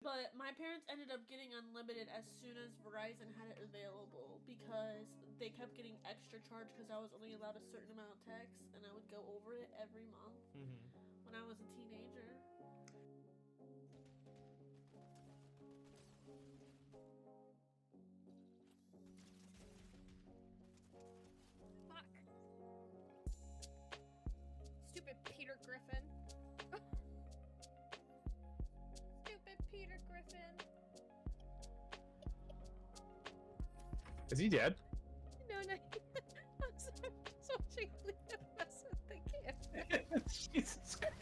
But my parents ended up getting unlimited as soon as Verizon had it available because they kept getting extra charge because I was only allowed a certain amount of text and I would go over it every month when I was a teenager. Fuck. Stupid Peter Griffin. Stupid Peter Griffin. Is he dead? No. I'm sorry. So she mess with the camera. Jesus Christ.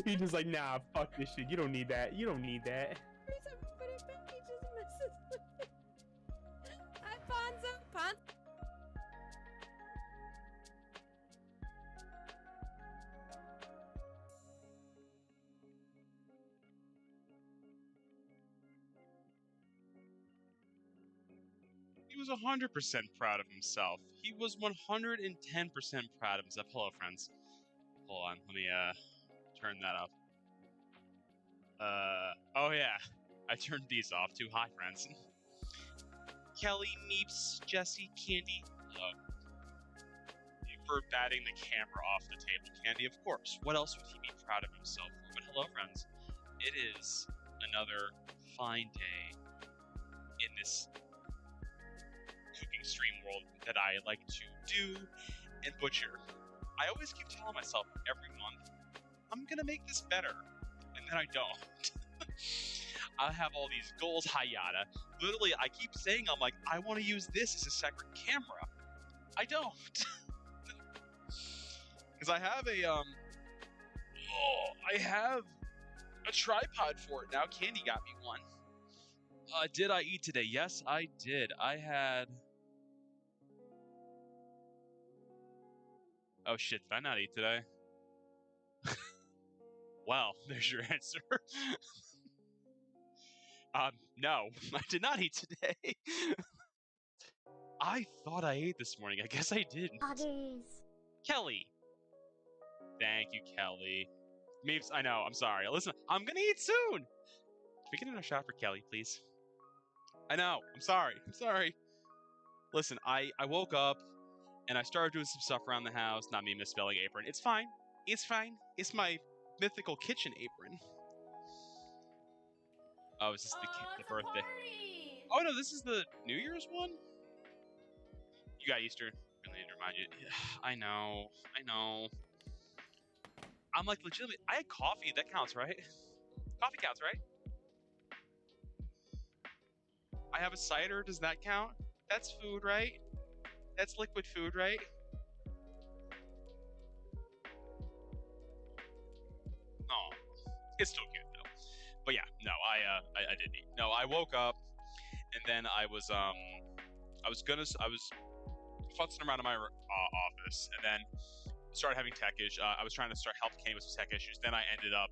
He's just like, nah, fuck this shit. You don't need that. You don't need that. Every time I put it back, he just messes with it. Hi, Ponzo. He was 100% proud of himself. He was 110% proud of himself. Hello, friends. Hold on, let me turn that up. Oh yeah, I turned these off too. Hi, friends. Kelly, Meeps, Jesse, Candy. Hello. Thank you for batting the camera off the table, Candy. Of course. What else would he be proud of himself for? But hello, friends. It is another fine day in this cooking stream world that I like to do and butcher. I always keep telling myself every month, I'm gonna make this better, and then I don't. I have all these goals, yada. Literally, I keep saying, I'm like, I want to use this as a separate camera. I don't. Because I have a tripod for it now. Candy got me one. Did I eat today? Yes, I did. I had... Oh shit, did I not eat today? Well, there's your answer. No, I did not eat today. I thought I ate this morning. I guess I didn't. Kelly. Thank you, Kelly. Meeps, I know, I'm sorry. Listen, I'm gonna eat soon! Can we get another shot for Kelly, please? I know, I'm sorry. Listen, I woke up, and I started doing some stuff around the house. Not me misspelling apron. It's fine. It's my mythical kitchen apron. Oh, is this the birthday? Party! Oh no, this is the New Year's one? You got Easter. Really need to remind you. Yeah, I know. I'm like, legitimately, I had coffee. That counts, right? Coffee counts, right? I have a cider. Does that count? That's food, right? That's liquid food, right? Oh, it's still cute though. But yeah, no, I didn't eat. No, I woke up and then I was futzing around in my office and then started having tech issues. I was trying to help Kenny with some tech issues. Then I ended up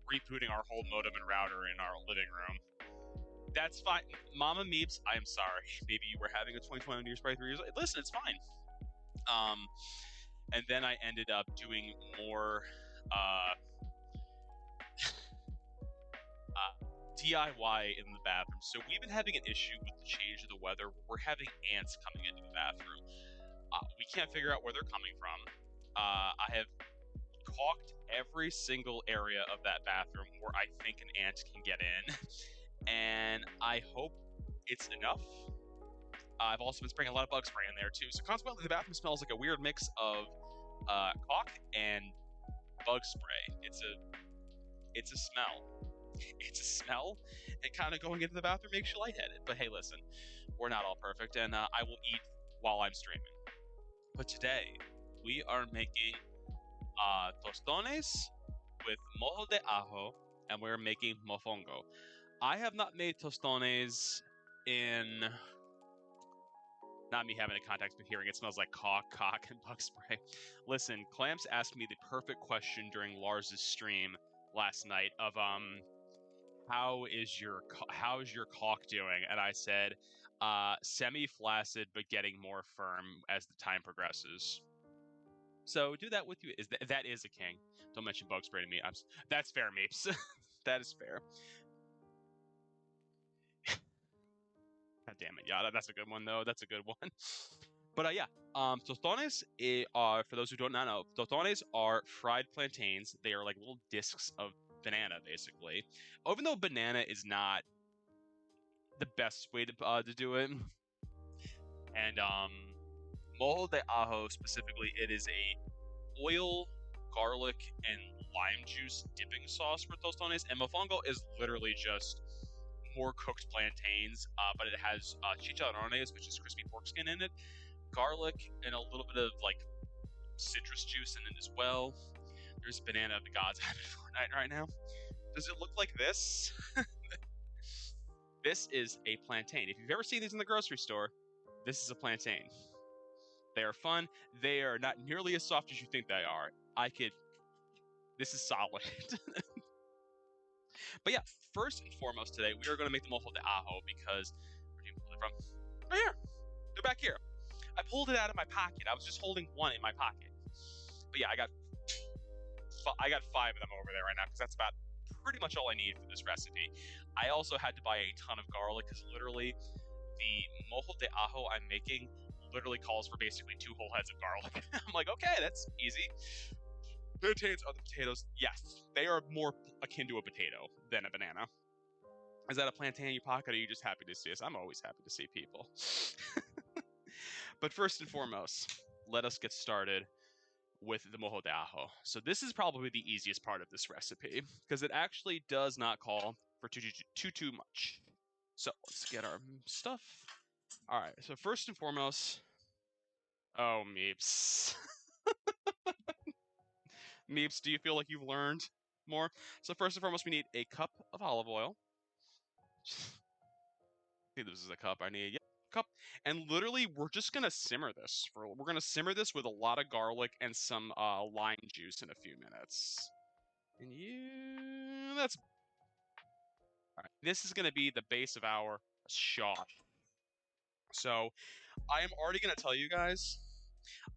rebooting our whole modem and router in our living room. That's fine. Mama Meeps, I am sorry. Maybe you were having a 2020 New Year's Party 3 years ago. Listen, it's fine. And then I ended up doing more DIY in the bathroom. So we've been having an issue with the change of the weather. We're having ants coming into the bathroom. We can't figure out where they're coming from. I have caulked every single area of that bathroom where I think an ant can get in. And I hope it's enough. I've also been spraying a lot of bug spray in there too. So consequently, the bathroom smells like a weird mix of caulk and bug spray. It's a smell. It's a smell, and kind of going into the bathroom makes you lightheaded. But hey, listen, we're not all perfect, and I will eat while I'm streaming. But today, we are making tostones with mojo de ajo, and we're making mofongo. I have not made tostones in... Not me having a context, but hearing it smells like cock, and bug spray. Listen, Clamps asked me the perfect question during Lars's stream last night of how's your caulk doing? And I said, semi-flaccid but getting more firm as the time progresses. So do that with you. That is a king. Don't mention bug spray to me. That's fair, Meeps. That is fair. God damn it. Yeah, that's a good one, though. That's a good one. But yeah, tostones, for those who don't know, tostones are fried plantains. They are like little discs of banana, basically. Even though banana is not the best way to do it. And mojo de ajo specifically, it is a oil, garlic, and lime juice dipping sauce for tostones. And mofongo is literally just more cooked plantains, but it has chicharrones, which is crispy pork skin in it, garlic, and a little bit of like citrus juice in it as well. There's banana of the gods having Fortnite right now. Does it look like this? This is a plantain. If you've ever seen these in the grocery store, this is a plantain. They are fun. They are not nearly as soft as you think they are. This is solid. But yeah, first and foremost today, we are going to make the mojo de ajo because, where do you pull it from? Right here. They're back here. I pulled it out of my pocket. I was just holding one in my pocket. But yeah, I got 5 of them over there right now because that's about pretty much all I need for this recipe. I also had to buy a ton of garlic because literally the mojo de ajo I'm making literally calls for basically 2 whole heads of garlic. I'm like, okay, that's easy. Plantains are the potatoes. Yes, they are more akin to a potato than a banana. Is that a plantain in your pocket, or are you just happy to see us? I'm always happy to see people. But first and foremost, let us get started with the mojo de ajo. So this is probably the easiest part of this recipe because it actually does not call for too much. So let's get our stuff. All right. So first and foremost, oh Meeps, Meeps, do you feel like you've learned more? So first and foremost, we need a cup of olive oil. I think this is a cup. I need a cup, and literally we're just gonna simmer this. We're gonna simmer this with a lot of garlic and some lime juice in a few minutes. And that's all right. This is gonna be the base of our shot. So I am already gonna tell you guys,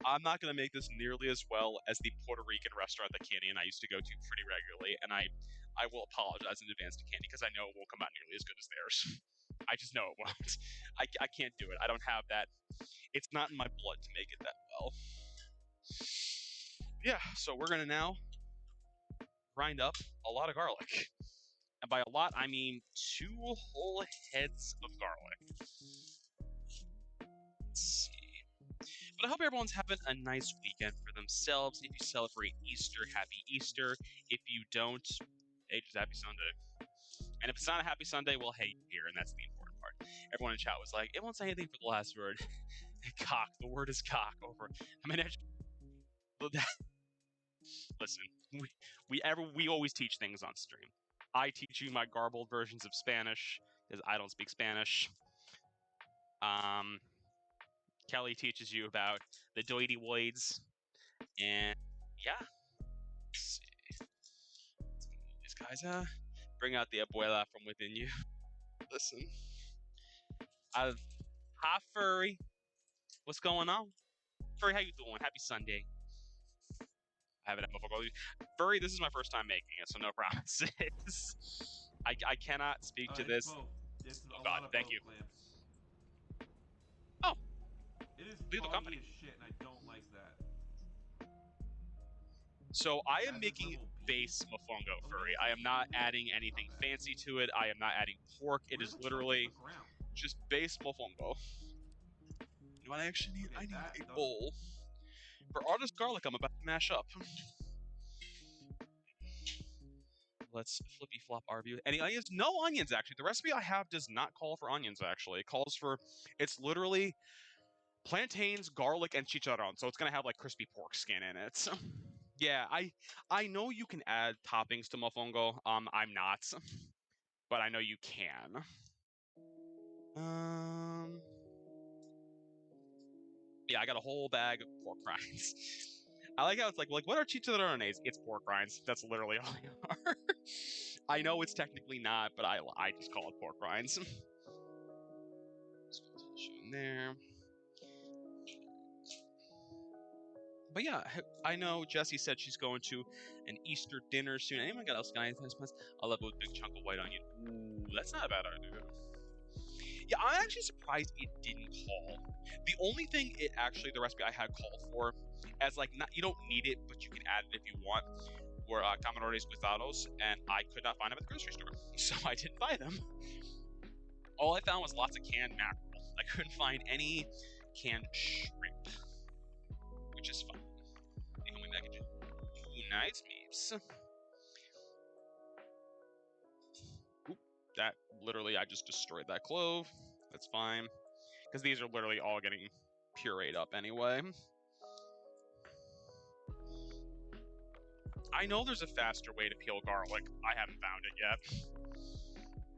I'm not gonna make this nearly as well as the Puerto Rican restaurant that Candy and I used to go to pretty regularly, and I will apologize in advance to Candy because I know it won't come out nearly as good as theirs. I just know it won't. I can't do it. I don't have that. It's not in my blood to make it that well. Yeah, so we're gonna now grind up a lot of garlic. And by a lot, I mean 2 whole heads of garlic. Let's see. But I hope everyone's having a nice weekend for themselves. If you celebrate Easter, happy Easter. If you don't, hey, just happy Sunday. And if it's not a happy Sunday, well, hey, here, and that's the important part. Everyone in chat was like, it won't say anything for the last word. Cock. The word is cock. Over. I mean, listen, we always teach things on stream. I teach you my garbled versions of Spanish because I don't speak Spanish. Kelly teaches you about the doity woids, and yeah. Let's see. These guys, bring out the abuela from within you. Listen, hi Furry, what's going on? Furry, how you doing? Happy Sunday. I haven't had Mofongo. Furry, this is my first time making it, so no promises. I cannot speak to this. Both. It's Oh a God, lot of thank both, you. Lance. Oh, It is leave the foggy company. as shit, and I don't like that. So I am Hazard making level B? base Mofongo Oh, Furry. Lance I is am not cool. adding anything Not bad. fancy to it. I am not adding pork. It Where is the fuck literally the ground? just base Mofongo. You know what I actually need? Okay, I need that a doesn't- bowl for artist garlic I'm about to mash up. Let's flippy flop our view. Any onions? No onions, actually. The recipe I have does not call for onions, actually. It calls for, it's literally plantains, garlic, and chicharron. So it's going to have like crispy pork skin in it. So, yeah, I know you can add toppings to mofongo. I'm not, but I know you can. Yeah, I got a whole bag of pork rinds. I like how it's like what are chicharrones? It's pork rinds. That's literally all they are. I know it's technically not, but I just call it pork rinds. In there. But yeah, I know Jessie said she's going to an Easter dinner soon. Anyone else got anything? I love it with a big chunk of white onion. Ooh, that's not a bad idea. Yeah, I'm actually surprised it didn't call. The only thing the recipe I had called for, as like, not, you don't need it, but you can add it if you want, were camarones guisados, and I could not find them at the grocery store, so I didn't buy them. All I found was lots of canned mackerel. I couldn't find any canned shrimp, which is fine. Ooh, nice meats. Oop, that literally, I just destroyed that clove. That's fine, because these are literally all getting pureed up anyway. I know there's a faster way to peel garlic. I haven't found it yet.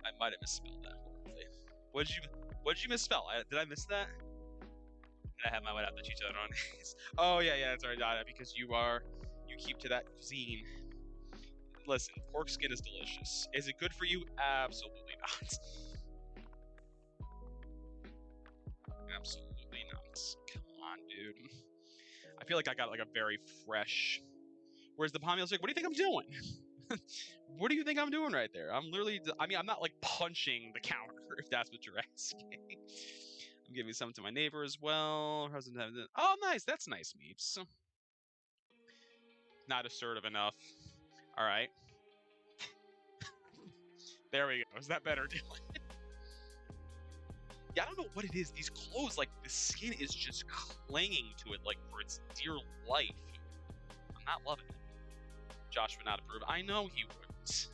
I might have misspelled that horribly. What'd you misspell? Did I miss that? Did I have my way out the chicharrón? Oh yeah, that's right, Dada, because you keep to that cuisine. Listen, pork skin is delicious. Is it good for you? Absolutely not. Absolutely not. Come on, dude. I feel like I got like a very fresh. Whereas the Pomero's like, what do you think I'm doing? What do you think I'm doing right there? I'm literally, I mean, I'm not like punching the counter, if that's what you're asking. I'm giving some to my neighbor as well. Oh, nice. That's nice, Meeps. Not assertive enough. All right. There we go. Is that better, Dylan? Yeah, I don't know what it is. These clothes, like, the skin is just clinging to it, like, for its dear life. I'm not loving it. Josh would not approve. I know he wouldn't.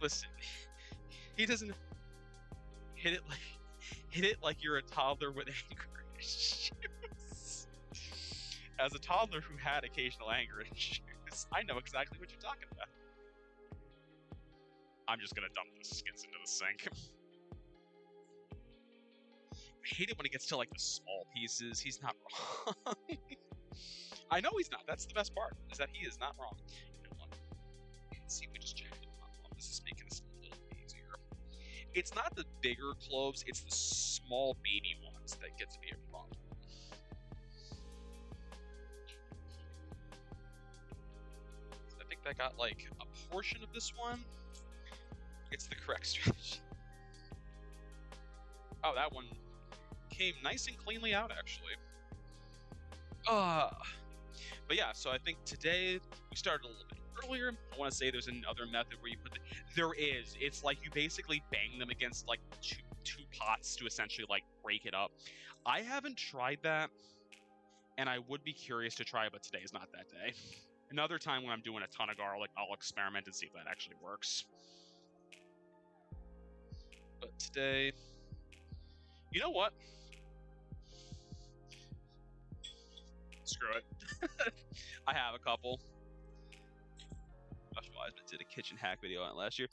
Listen, he doesn't hit it like you're a toddler with anger issues. As a toddler who had occasional anger issues, I know exactly what you're talking about. I'm just gonna dump the skins into the sink. I hate it when it gets to like the small pieces. He's not wrong. I know he's not. That's the best part, is that he is not wrong. You know what? Let's see if we just check it out. This is making this a little easier. It's not the bigger cloves, it's the small baby ones that get to be a problem. I think that got like a portion of this one. It's the correct strategy. Oh, that one came nice and cleanly out, actually. But yeah, so I think today we started a little bit earlier. I want to say there's another method where you put there is. It's like you basically bang them against like two pots to essentially like break it up. I haven't tried that, and I would be curious to try it, but today is not that day. Another time when I'm doing a ton of garlic, I'll experiment and see if that actually works. But today, you know what? Screw it. I have a couple. Josh Wiseman did a kitchen hack video on it last year.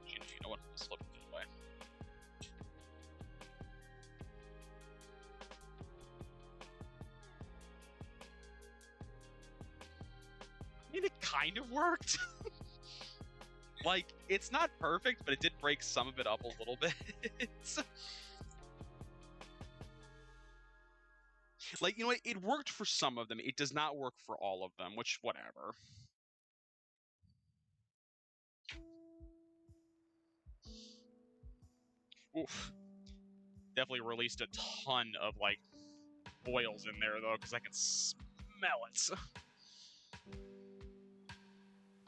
You know what? Let's look that way. I mean, it kind of worked. Like, it's not perfect, but it did break some of it up a little bit. Like, you know what? It worked for some of them. It does not work for all of them, which, whatever. Oof. Definitely released a ton of, like, oils in there, though, because I can smell it.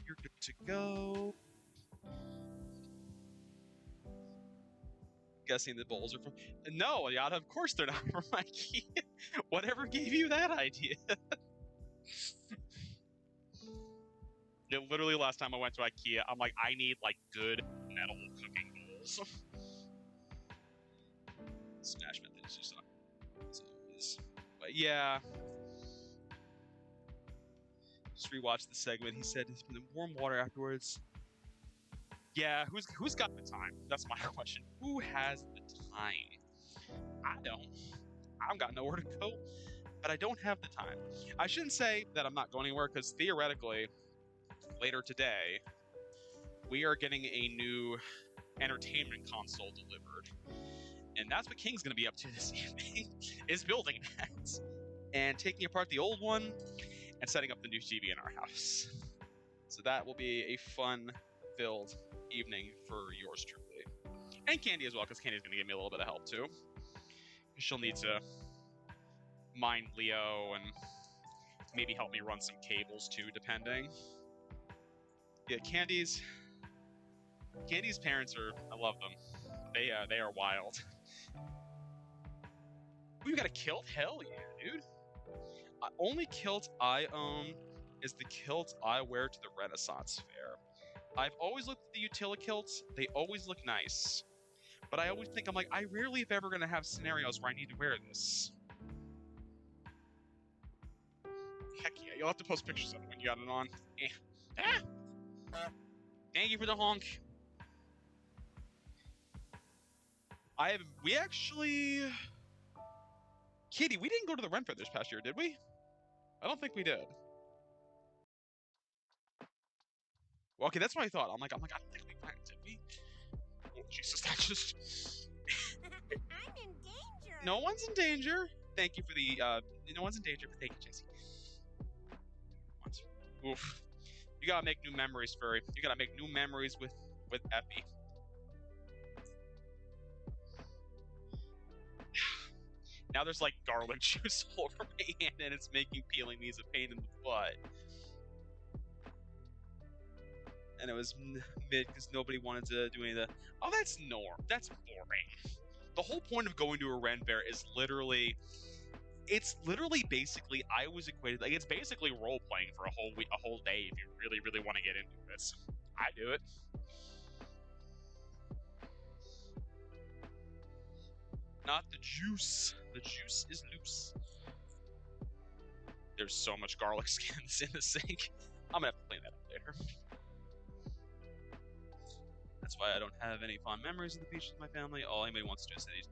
You're good to go. Guessing the bowls are from... No, Yada, of course they're not from IKEA. Whatever gave you that idea? Yeah, literally last time I went to IKEA, I'm like, I need, like, good metal cooking bowls. Smash method is just not... But yeah... Just rewatched the segment. He said he's been in warm water afterwards. Yeah, who's got the time? That's my question. Who has the time? I don't. I've got nowhere to go, but I don't have the time. I shouldn't say that I'm not going anywhere, because theoretically, later today, we are getting a new entertainment console delivered. And that's what King's going to be up to this evening, is building that. And taking apart the old one, and setting up the new TV in our house. So that will be a fun-filled evening for yours truly. And Candy as well, because Candy's going to give me a little bit of help too. She'll need to mind Leo and maybe help me run some cables too, depending. Yeah, Candy's parents are, I love them. They are wild. We've got a kilt? Hell yeah, dude. Only kilt I own is the kilt I wear to the Renaissance Fair. I've always looked at the Utila kilts. They always look nice. But I always think, I'm like, I rarely if ever going to have scenarios where I need to wear this. Heck yeah, you'll have to post pictures of it when you got it on. Thank you for the honk. We actually... Kitty, we didn't go to the Ren Fair this past year, did we? I don't think we did. Well, okay, that's what I thought. I'm like, I don't think we went, did we? Oh, Jesus, that just... I'm in danger. No one's in danger. Thank you for the, no one's in danger, but thank you, Jesse. Oof. You gotta make new memories, Furry. You gotta make new memories with Effie. Now there's like garlic juice all over my hand and it's making peeling these a pain in the butt. And it was mid because nobody wanted to do any of the... Oh, that's norm. That's boring. The whole point of going to a Ren Fair is literally... It's literally basically, I was equated... Like, it's basically role-playing for a whole week, a whole day if you really, really want to get into this. I do it. Not the juice. The juice is loose. There's so much garlic skins in the sink. I'm gonna have to clean that up later. That's why I don't have any fond memories of the beach with my family. All anybody wants to do is sit.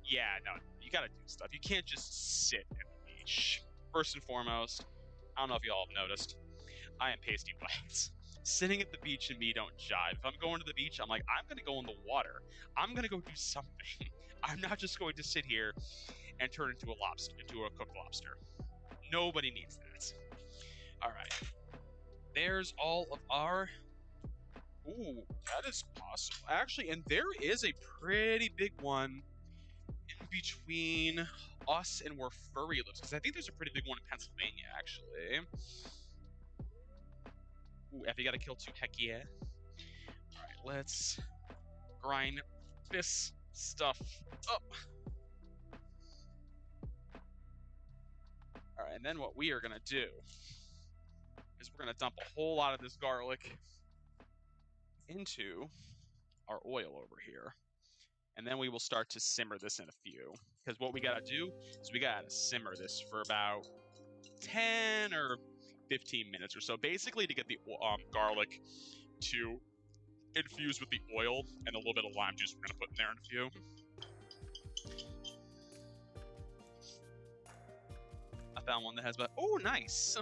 Yeah, no, you gotta do stuff. You can't just sit at the beach. First and foremost, I don't know if you all have noticed, I am pasty white. Sitting at the beach and me don't jive. If I'm going to the beach, I'm like, I'm gonna go in the water. I'm gonna go do something. I'm not just going to sit here and turn into a lobster, into a cooked lobster. Nobody needs that. All right. There's all of our... Ooh, that is possible. Actually, and there is a pretty big one in between us and where Furry lives. Because I think there's a pretty big one in Pennsylvania, actually. Ooh, Effie gotta kill 2. Heck yeah. Alright, let's grind this stuff up. Alright, and then what we are gonna do is we're gonna dump a whole lot of this garlic into our oil over here. And then we will start to simmer this in a few. Because what we gotta do is we gotta simmer this for about 10 or 15 minutes or so. Basically to get the garlic to infuse with the oil and a little bit of lime juice we're gonna put in there in a few. I found one that has about... Oh, nice!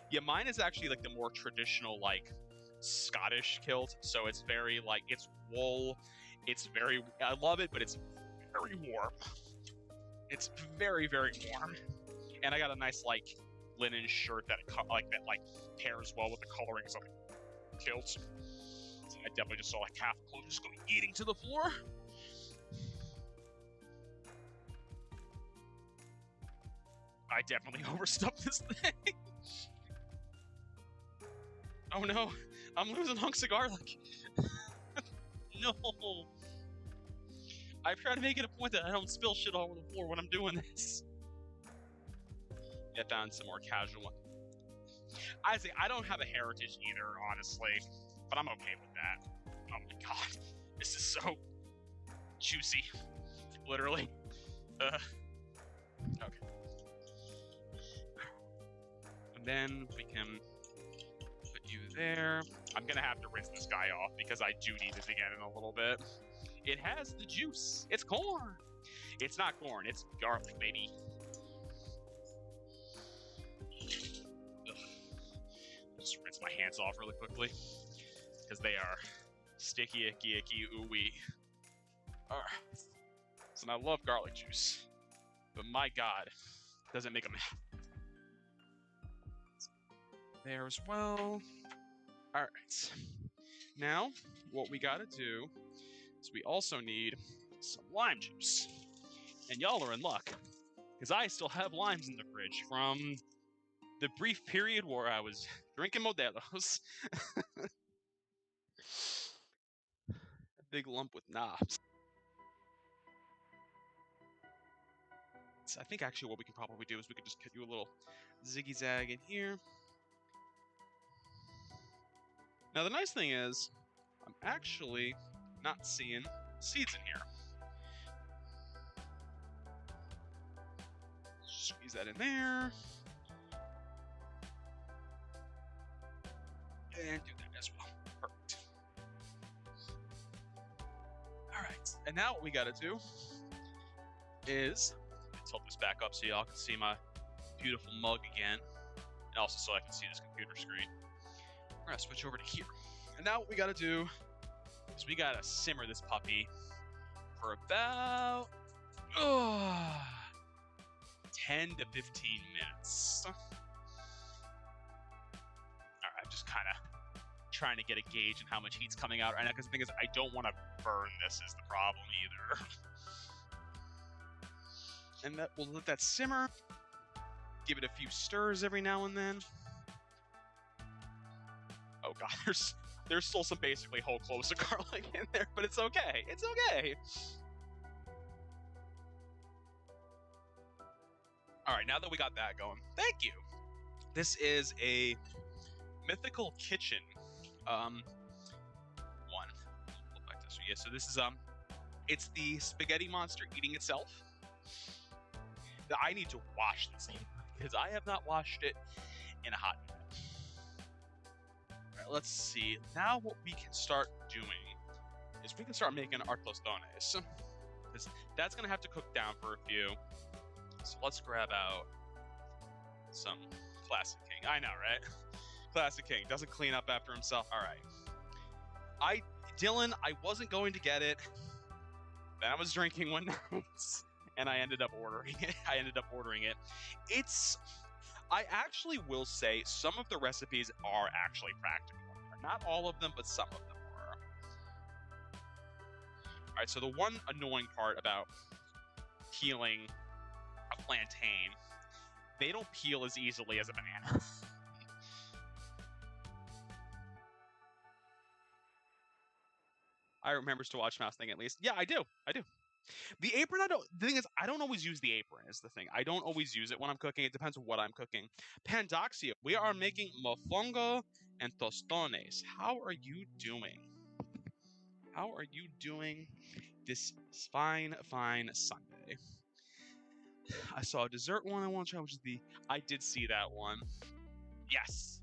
Yeah, mine is actually like the more traditional, like, Scottish kilt. So it's very, like, it's wool. It's very... I love it, but it's very warm. It's very, very warm. And I got a nice, like, linen shirt that pairs well with the colorings of the kilt. I definitely just saw like half of clothes just go eating to the floor. I definitely overstuffed this thing. Oh no, I'm losing hunks of garlic. No. I try to make it a point that I don't spill shit all over the floor when I'm doing this. Get down some more casual one. I say I don't have a heritage either, honestly, but I'm okay with that. Oh my god, this is so juicy, literally. Okay. And then we can put you there. I'm gonna have to rinse this guy off because I do need it again in a little bit. It has the juice. It's corn. It's not corn. It's garlic, baby. Ugh. Just rinse my hands off really quickly because they are Sticky, icky, icky, ooey. Alright. So I love garlic juice. But my god, does it make them there as well. Alright. Now, what we gotta do is we also need some lime juice. And y'all are in luck, because I still have limes in the fridge from the brief period where I was drinking Modelo's. A big lump with knobs. So I think actually what we can probably do is we could just do a little ziggy-zag in here. Now the nice thing is, I'm actually not seeing seeds in here. Squeeze that in there. And do that as well. Perfect. Alright, and now what we gotta do is tilt this back up so y'all can see my beautiful mug again. And also so I can see this computer screen. We're gonna switch over to here. And now what we gotta do is we gotta simmer this puppy for about 10 to 15 minutes. Alright, I'm just kind of trying to get a gauge on how much heat's coming out right now, because the thing is, I don't want to burn this is the problem either. And that we'll let that simmer. Give it a few stirs every now and then. Oh god, there's still some basically whole cloves of garlic in there, but it's okay. It's okay. All right, now that we got that going, thank you. This is a Mythical Kitchen one. Look like this. Yeah, so this is it's the spaghetti monster eating itself. I need to wash this thing because I have not washed it in a hot minute. All right, let's see. Now what we can start doing is we can start making our tostones. That's gonna have to cook down for a few. So let's grab out some Classic King. I know, right? Classic King doesn't clean up after himself. All right. Dylan, I wasn't going to get it. Then I was drinking one night, and I ended up ordering it. I actually will say some of the recipes are actually practical. Not all of them, but some of them are. All right, so the one annoying part about peeling a plantain, they don't peel as easily as a banana. I remember to watch Mouse Thing at least. Yeah, I do. The apron, the thing is, I don't always use the apron is the thing. I don't always use it when I'm cooking. It depends on what I'm cooking. Pandoxia, we are making mofongo and tostones. How are you doing? How are you doing this fine, fine Sunday? I saw a dessert one I want to try, which is I did see that one. Yes.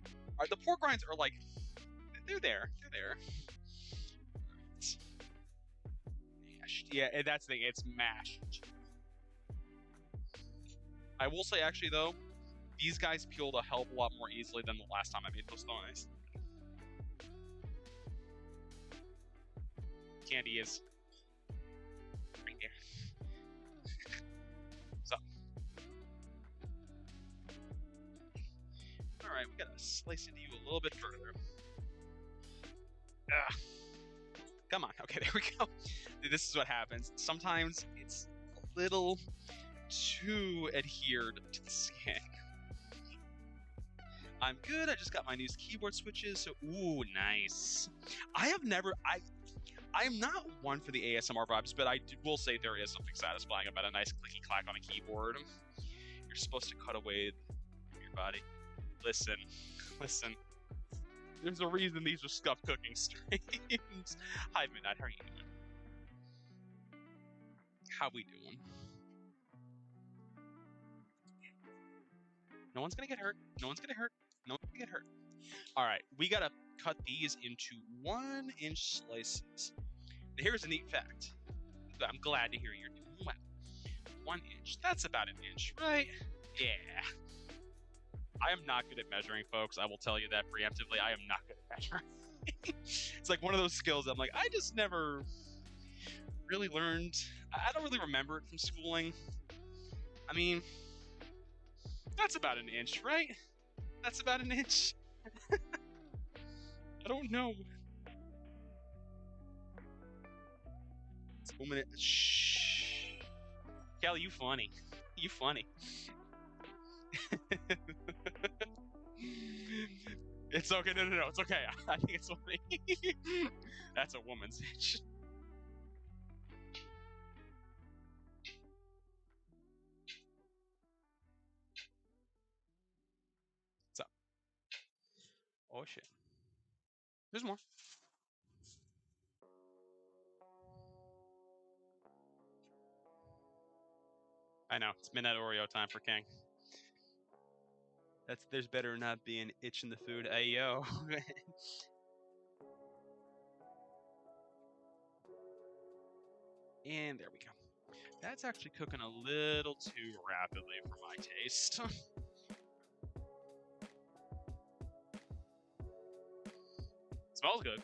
All right, the pork rinds are like, they're there. Mashed. Yeah, that's the thing. It's mashed. I will say, actually, though, these guys peeled a hell of a lot more easily than the last time I made tostones. Candy is right there. So. Alright, we gotta slice into you a little bit further. Ugh. Come on. Okay, there we go. This is what happens. Sometimes it's a little too adhered to the skin. I'm good. I just got my new keyboard switches. So, ooh, nice. I'm not one for the ASMR vibes, but I will say there is something satisfying about a nice clicky clack on a keyboard. You're supposed to cut away your body. Listen. There's a reason these are scuffed cooking streams. Hi, Midnight. How are you doing? How we doing? No one's gonna get hurt. All right, we gotta cut these into 1-inch slices. Here's a neat fact. I'm glad to hear you're doing well. 1 inch. That's about an inch, right? Yeah. I am not good at measuring, folks. I will tell you that preemptively. I am not good at measuring. It's like one of those skills I'm like, I just never really learned. I don't really remember it from schooling. I mean, that's about an inch, right? That's about an inch. I don't know. It's 1 minute. Shh. Kelly, you funny. You funny. It's okay. No. It's okay. I think it's funny. That's a woman's inch. What's up? Oh shit. There's more. I know. It's midnight Oreo time for King. There's better not being itch in the food. Ayo. And there we go. That's actually cooking a little too rapidly for my taste. Smells good.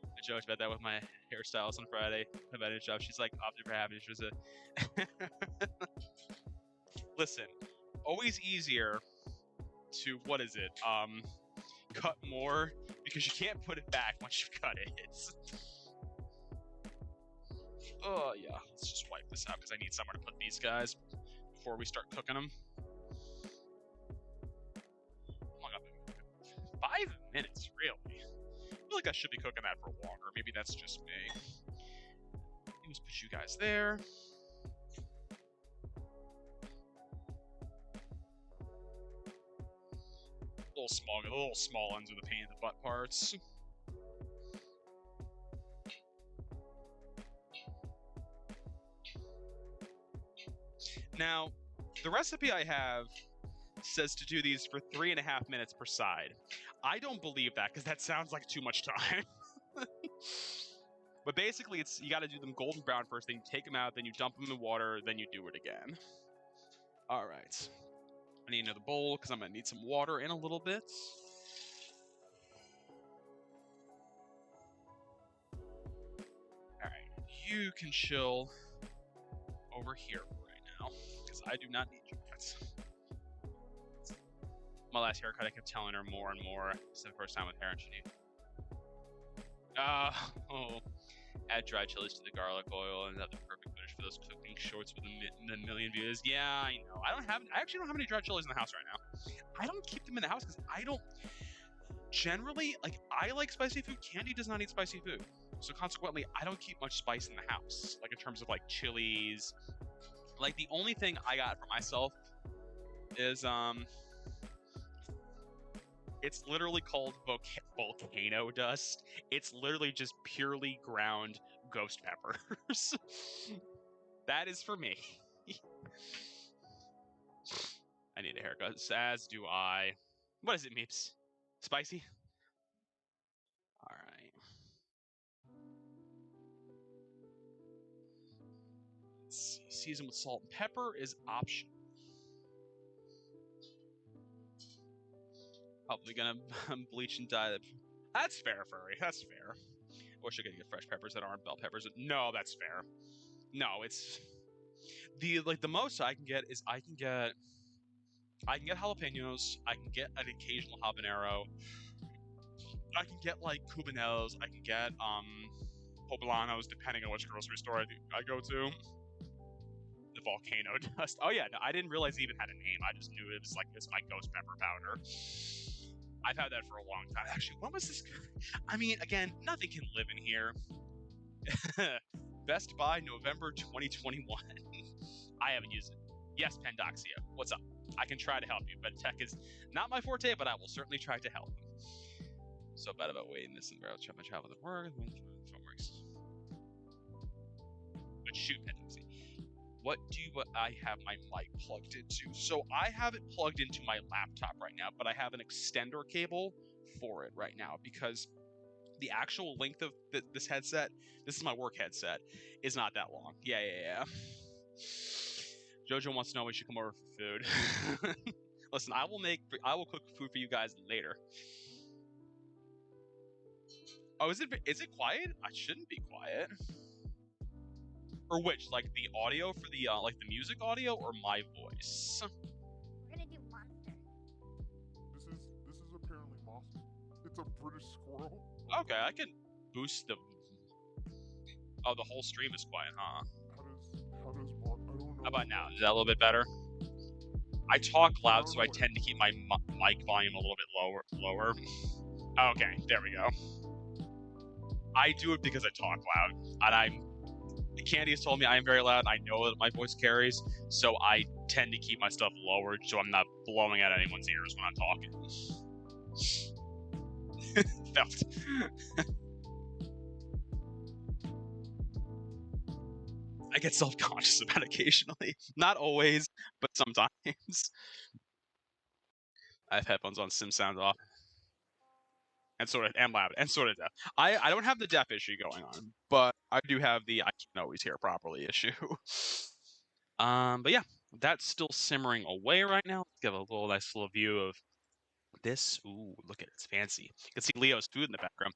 I joked about that with my hairstylist on Friday about a job. She's like, opted for having. She was listen, always easier to, what is it? Cut more because you can't put it back once you cut it. Oh yeah, let's just wipe this out because I need somewhere to put these guys before we start cooking them. Oh my god, 5 minutes, really? I feel like I should be cooking that for longer. Maybe that's just me. Let's put you guys there. The little small ends are the pain in the butt parts. Now, the recipe I have says to do these for 3.5 minutes per side. I don't believe that because that sounds like too much time. But basically, you got to do them golden brown first, then you take them out, then you dump them in water, then you do it again. All right. I need another bowl because I'm going to need some water in a little bit. All right. You can chill over here right now because I do not need you guys. My last haircut, I kept telling her more and more. It's the first time with hair, and she needed. Add dried chilies to the garlic oil and have the perfect finish for those cooking shorts with a million views. Yeah, I know. I actually don't have any dried chilies in the house right now. I don't keep them in the house because I don't generally I like spicy food. Candy does not eat spicy food, so consequently, I don't keep much spice in the house. Like in terms of like chilies. Like the only thing I got for myself is it's literally called volcano dust. It's literally just purely ground ghost peppers. That is for me. I need a haircut, as do I. What is it, Meeps? Spicy? Alright. Season with salt and pepper is optional. Probably gonna bleach and dye that. That's fair, Furry. That's fair. I wish I could get fresh peppers that aren't bell peppers. No, that's fair. No, it's the most I can get is I can get jalapenos. I can get an occasional habanero. I can get like cubanos. I can get poblanos, depending on which grocery store I go to. The volcano dust. Oh yeah, no, I didn't realize it even had a name. I just knew it's my ghost pepper powder. I've had that for a long time. Actually, when was this? I mean, again, nothing can live in here. Best Buy, November 2021. I haven't used it. Yes, Pendoxia. What's up? I can try to help you, but tech is not my forte, but I will certainly try to help. So bad about waiting this and barrel chop and travel to work. But shoot, Pendoxia. What do I have my mic plugged into? So I have it plugged into my laptop right now, but I have an extender cable for it right now because the actual length of this headset, this is my work headset, is not that long. Yeah. Jojo wants to know when we should come over for food. Listen, I will cook food for you guys later. Oh, is it quiet? I shouldn't be quiet. Or which? Like the audio for the like the music audio or my voice? We're gonna do monster. This is apparently monster. It's a British squirrel. Okay, I can boost the. Oh, the whole stream is quiet, huh? How does I don't know. How about now? Is that a little bit better? I talk loud, so I tend to keep my mic volume a little bit lower. Okay, there we go. I do it because I talk loud, and Candy has told me I am very loud. I know that my voice carries, so I tend to keep my stuff lowered so I'm not blowing out anyone's ears when I'm talking. Felt. I get self-conscious about it occasionally. Not always, but sometimes. I have headphones on, sim sound off. And loud, and sort of deaf. I don't have the deaf issue going on, but I do have the I can't always hear properly issue. But yeah, that's still simmering away right now. Let's give a nice little view of this. Ooh, look at it, it's fancy. You can see Leo's food in the background.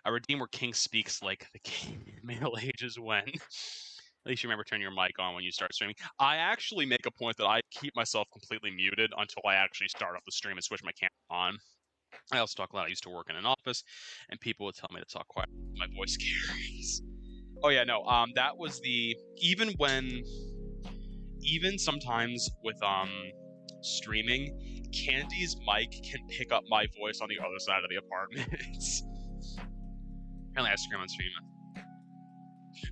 A redeem where king speaks like the king in Middle Ages when. At least you remember turning your mic on when you start streaming. I actually make a point that I keep myself completely muted until I actually start off the stream and switch my camera on. I also talk loud. I used to work in an office, and people would tell me to talk quiet. My voice carries. Oh yeah, no. That was even sometimes with streaming, Candy's mic can pick up my voice on the other side of the apartment. Apparently, I scream on stream.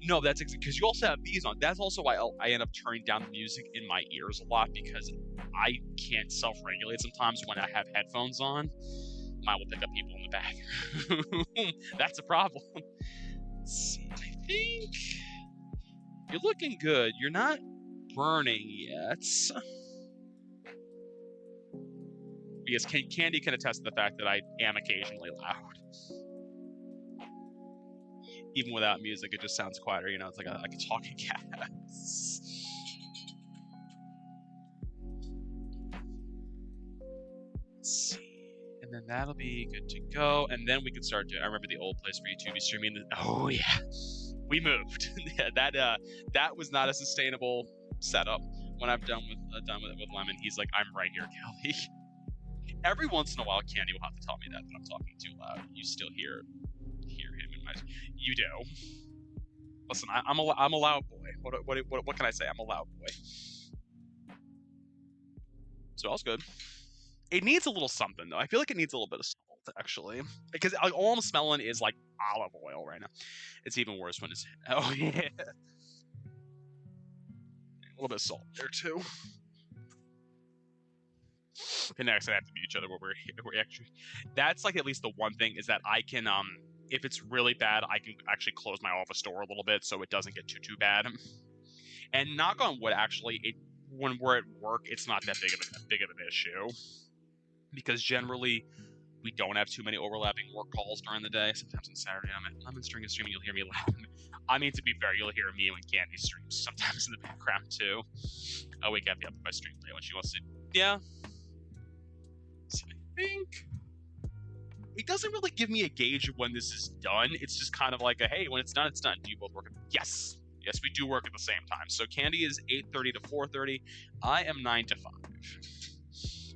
No, that's because you also have these on. That's also why I end up turning down the music in my ears a lot because I can't self-regulate sometimes when I have headphones on. Mine will pick up people in the bathroom. That's a problem. Let's see. I think you're looking good. You're not burning yet. Because Candy can attest to the fact that I am occasionally loud. Even without music, it just sounds quieter. You know, it's like a talking cat. Let's see. And then that'll be good to go. And then we can start to. I remember the old place where you be streaming. Oh yeah, we moved. Yeah, that was not a sustainable setup. When I'm done with Lemon, he's like, "I'm right here, Kelly." Every once in a while, Candy will have to tell me that I'm talking too loud. You still hear him in my. You do. Listen, I'm a loud boy. What can I say? I'm a loud boy. So all's good. It needs a little something though. I feel like it needs a little bit of salt actually, because all I'm smelling is like olive oil right now. It's even worse when it's oh yeah, a little bit of salt there too. And next I have to mute each other where we're actually. That's like at least the one thing is that I can if it's really bad I can actually close my office door a little bit so it doesn't get too bad. And knock on wood, actually, when we're at work, it's not that big of an issue. Because generally, we don't have too many overlapping work calls during the day. Sometimes on Saturday, I'm streaming, you'll hear me loud. I mean, to be fair, you'll hear me when Candy streams sometimes in the background, too. I wake up if I stream late when she wants to. Yeah. So I think it doesn't really give me a gauge of when this is done. It's just kind of like a, hey, when it's done, it's done. Do you both work? Yes. Yes, we do work at the same time. So Candy is 8:30 to 4:30. I am 9 to 5.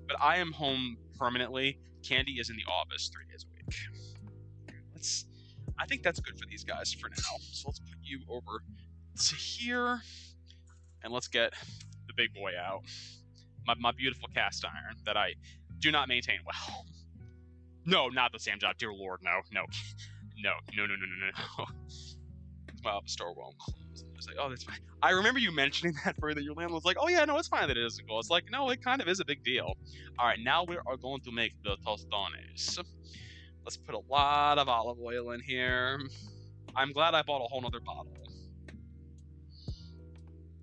But I am home permanently. Candy is in the office 3 days a week. I think that's good for these guys for now. So let's put you over to here. And let's get the big boy out. My beautiful cast iron that I do not maintain well. No, not the same job. Dear Lord, no. My office door won't close. I was like, oh, that's fine. I remember you mentioning that further. Your landlord's like, oh yeah, no, it's fine that it doesn't go. It's like, no, it kind of is a big deal. All right, now we are going to make the tostones. Let's put a lot of olive oil in here. I'm glad I bought a whole nother bottle.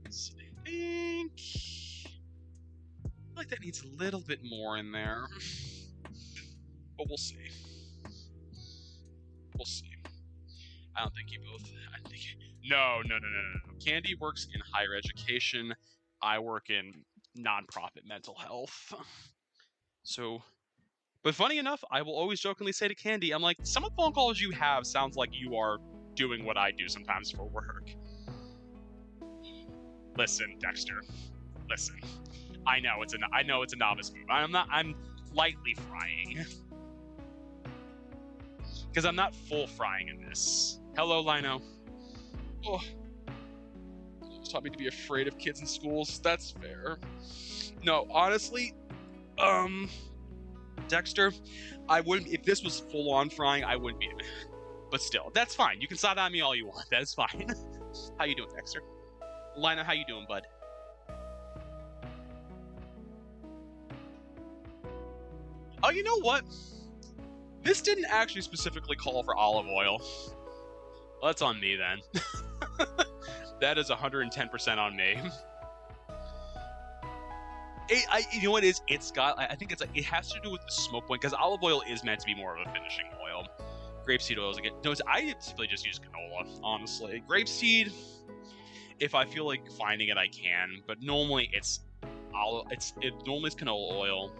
So I think like that needs a little bit more in there, but we'll see. We'll see. I don't think you both. No. Candy works in higher education. I work in nonprofit mental health. So, But funny enough, I will always jokingly say to Candy, I'm like, some of the phone calls you have sounds like you are doing what I do sometimes for work. Listen, Dexter. Listen. I know it's a novice move. I'm lightly frying. Because I'm not full frying in this. Hello, Lino. Oh. You taught me to be afraid of kids in schools. That's fair. No, honestly, Dexter, I wouldn't, if this was full on frying, I wouldn't be. But still, that's fine. You can side on me all you want. That is fine. How you doing, Dexter? Lino, how you doing, bud? Oh, you know what? This didn't actually specifically call for olive oil. Well, that's on me then. That is 110% on me. You know what it is? It's got. I think it has to do with the smoke point because olive oil is meant to be more of a finishing oil. Grapeseed oil is again. No, I typically just use canola. Honestly, grapeseed. If I feel like finding it, I can. But normally it's normally it's canola oil.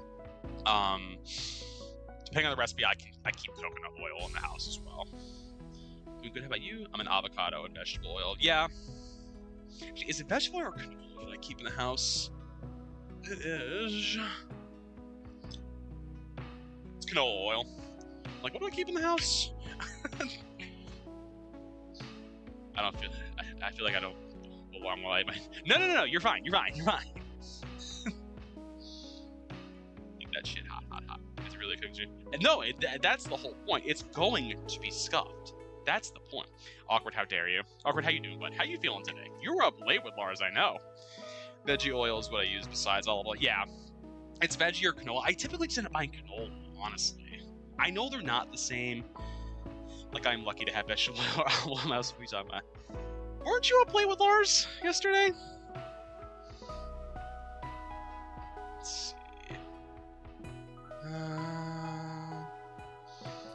Depending on the recipe, I keep coconut oil in the house as well. Doing good. How about you? I'm an avocado and vegetable oil. Yeah. Is it vegetable oil or canola that I keep in the house? It is. It's canola oil. Like, what do I keep in the house? I feel like I don't belong well. No. You're fine. You're fine. Keep that shit hot. It's really cooking. And no, that's the whole point. It's going to be scuffed. That's the point. Awkward, how dare you? Awkward, how you doing, bud? How you feeling today? You were up late with Lars, I know. Veggie oil is what I use besides olive oil. Yeah, it's veggie or canola. I typically just end up buying canola, honestly. I know they're not the same. Like, I'm lucky to have vegetable oil. What else are we talking about? Weren't you up late with Lars yesterday? Let's see.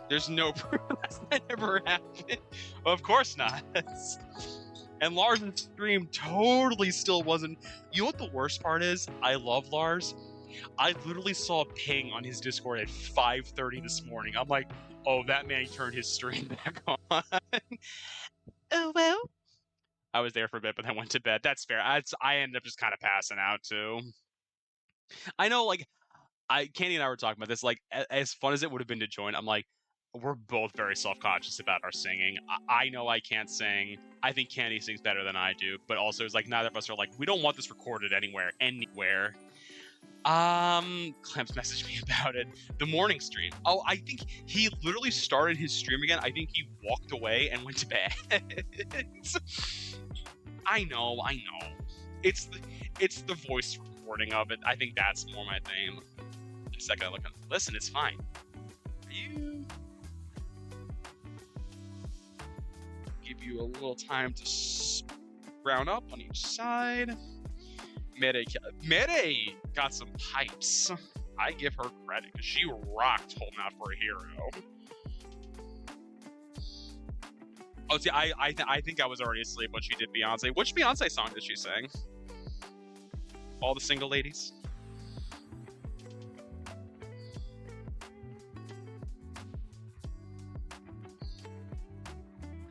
There's no proof that never happened. Of course not. And Lars' stream totally still wasn't. You know what the worst part is? I love Lars. I literally saw a ping on his Discord at 5:30 this morning. I'm like, oh, that man turned his stream back on. Oh, well. I was there for a bit, but then went to bed. That's fair. I ended up just kind of passing out, too. I know, like, Candy and I were talking about this. Like, as fun as it would have been to join, I'm like, we're both very self-conscious about our singing. I know I can't sing. I think Candy sings better than I do, but also it's like neither of us are like, we don't want this recorded anywhere. Clamps messaged me about it. The morning stream. Oh, I think he literally started his stream again. I think he walked away and went to bed. I know. It's the voice recording of it. I think that's more my thing. A second, I look at. Listen, it's fine. You give you a little time to brown up on each side. Mere got some pipes. I give her credit because she rocked holding out for a hero. Oh, see, I think I was already asleep when she did Beyonce. Which Beyonce song did she sing? All the Single Ladies?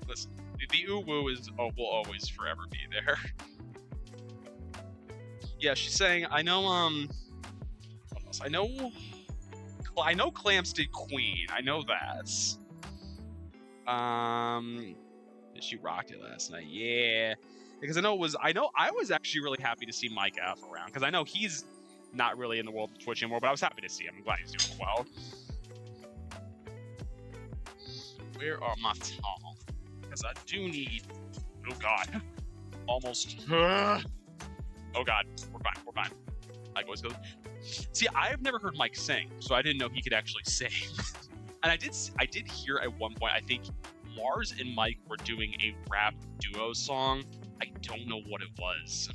Listen, the ooh-woo will always forever be there. Yeah, she's saying, I know, what else? I know Clamps did Queen. I know that. She rocked it last night. Yeah. Because I was actually really happy to see Mike F around. Because I know he's not really in the world of Twitch anymore, but I was happy to see him. I'm glad he's doing well. Where are my tongs? Because I do need... Oh, God. Almost... Oh, God. We're fine. Mike always goes... See, I've never heard Mike sing, so I didn't know he could actually sing. And I did hear at one point, I think Lars and Mike were doing a rap duo song. I don't know what it was.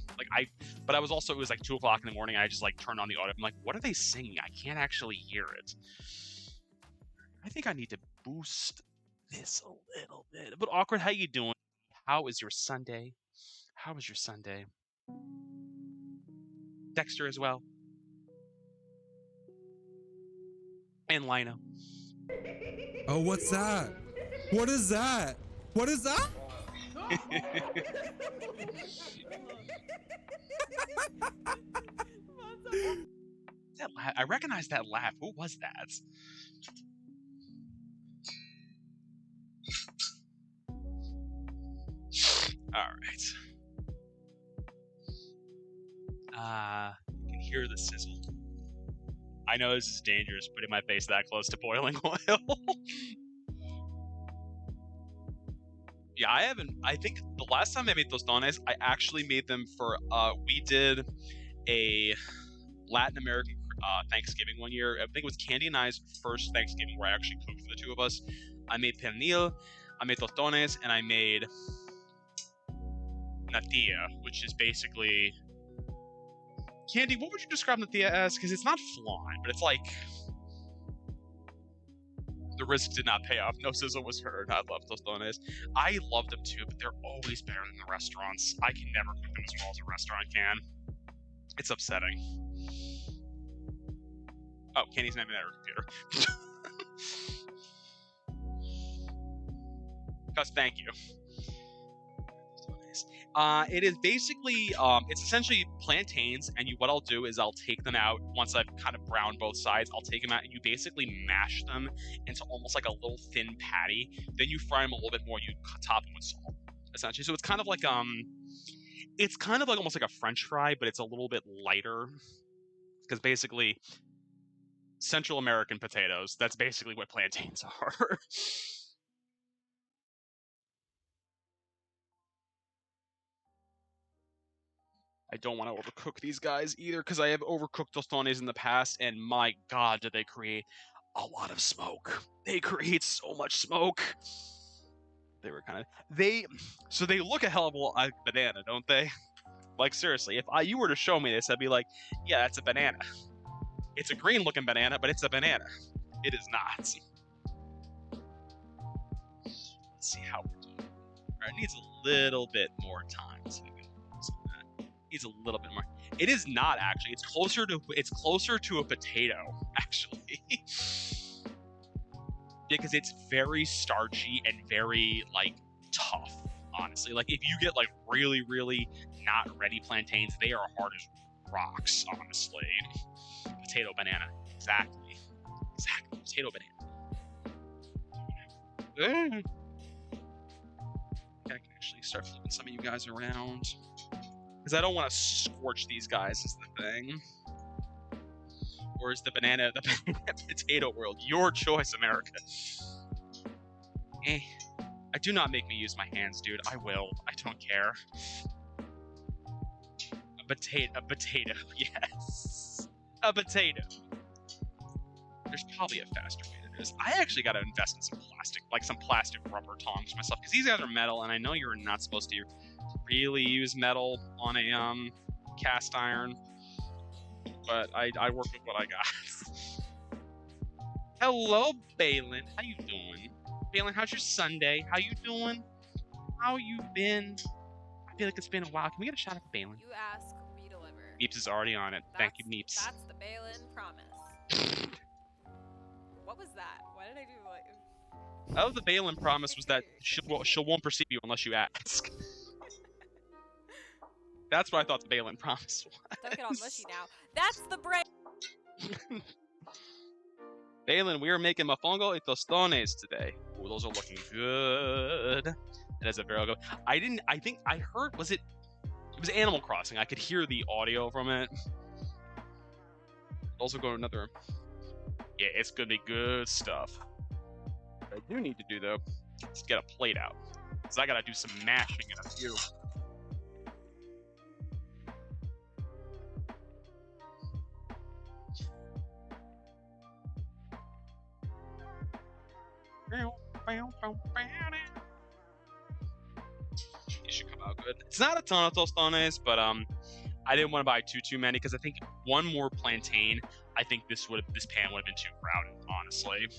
But it was like 2 o'clock in the morning. And I just like turned on the audio. I'm like, what are they singing? I can't actually hear it. I think I need to boost this a little bit. But Awkward, how you doing? How is your Sunday? How was your Sunday? Dexter as well. And Lino. Oh, what's that? What is that? What is that? I recognize that laugh. Who was that? Alright. You can hear the sizzle. I know this is dangerous, putting my face that close to boiling oil. Yeah, I think the last time I made tostones, I actually made them for, we did a Latin American Thanksgiving one year. I think it was Candy and I's first Thanksgiving where I actually cooked for the two of us. I made pernil, I made tostones, and I made natilla, which is basically... Candy, what would you describe natilla as? Because it's not flan, but it's like... The risk did not pay off. No sizzle was heard. I love tostones. I love them too, but they're always better than the restaurants. I can never cook them as well as a restaurant can. It's upsetting. Oh, Candy's not even at her computer. Gus, thank you. It is basically, it's essentially plantains, and what I'll do is I'll take them out once I've kind of browned both sides. I'll take them out, and you basically mash them into almost like a little thin patty. Then you fry them a little bit more. You top them with salt, essentially. So it's kind of like almost like a French fry, but it's a little bit lighter because basically Central American potatoes. That's basically what plantains are. I don't want to overcook these guys either because I have overcooked tostones in the past, and my god, did they create a lot of smoke. They create so much smoke. They were kind of... So they look a hell of a lot like banana, don't they? Like, seriously, if you were to show me this, I'd be like, yeah, that's a banana. It's a green-looking banana, but it's a banana. It is not. Let's see how we're doing. All right, it needs a little bit more time to go. Needs a little bit more. It is not actually. It's closer to a potato actually, because it's very starchy and very like tough. Honestly, like if you get like really, really not ready plantains, they are hard as rocks. Honestly, potato banana. Exactly. Potato banana. I can actually start flipping some of you guys around. Because I don't want to scorch these guys is the thing. Or is the banana potato world? Your choice, America. Do not make me use my hands, dude. I will. I don't care. A potato, yes. A potato. There's probably a faster way to do this. I actually got to invest in some plastic rubber tongs myself. Because these guys are metal, and I know you're not supposed to really use metal on a cast iron, but I work with what I got. Hello, Balin. How you doing? Balin, how's your Sunday? How you doing? How you been? I feel like it's been a while. Can we get a shout out to Balin? You ask, we deliver. Meeps is already on it. Thank you, Meeps. That's the Balin promise. What was that? What did I do? Oh, the Balin promise was that she won't perceive you unless you ask. That's what I thought the Balin promise was. Don't get all mushy now. That's the brain. Balin, we are making mofongo and tostones today. Ooh, those are looking good. That is a very good. I heard, it was Animal Crossing. I could hear the audio from it. Also go to another. Yeah, it's gonna be good stuff. What I do need to do though is get a plate out. Because I gotta do some mashing in a few. It should come out good. It's not a ton of tostones, but I didn't want to buy too many because I think one more plantain, I think this pan would have been too crowded, honestly.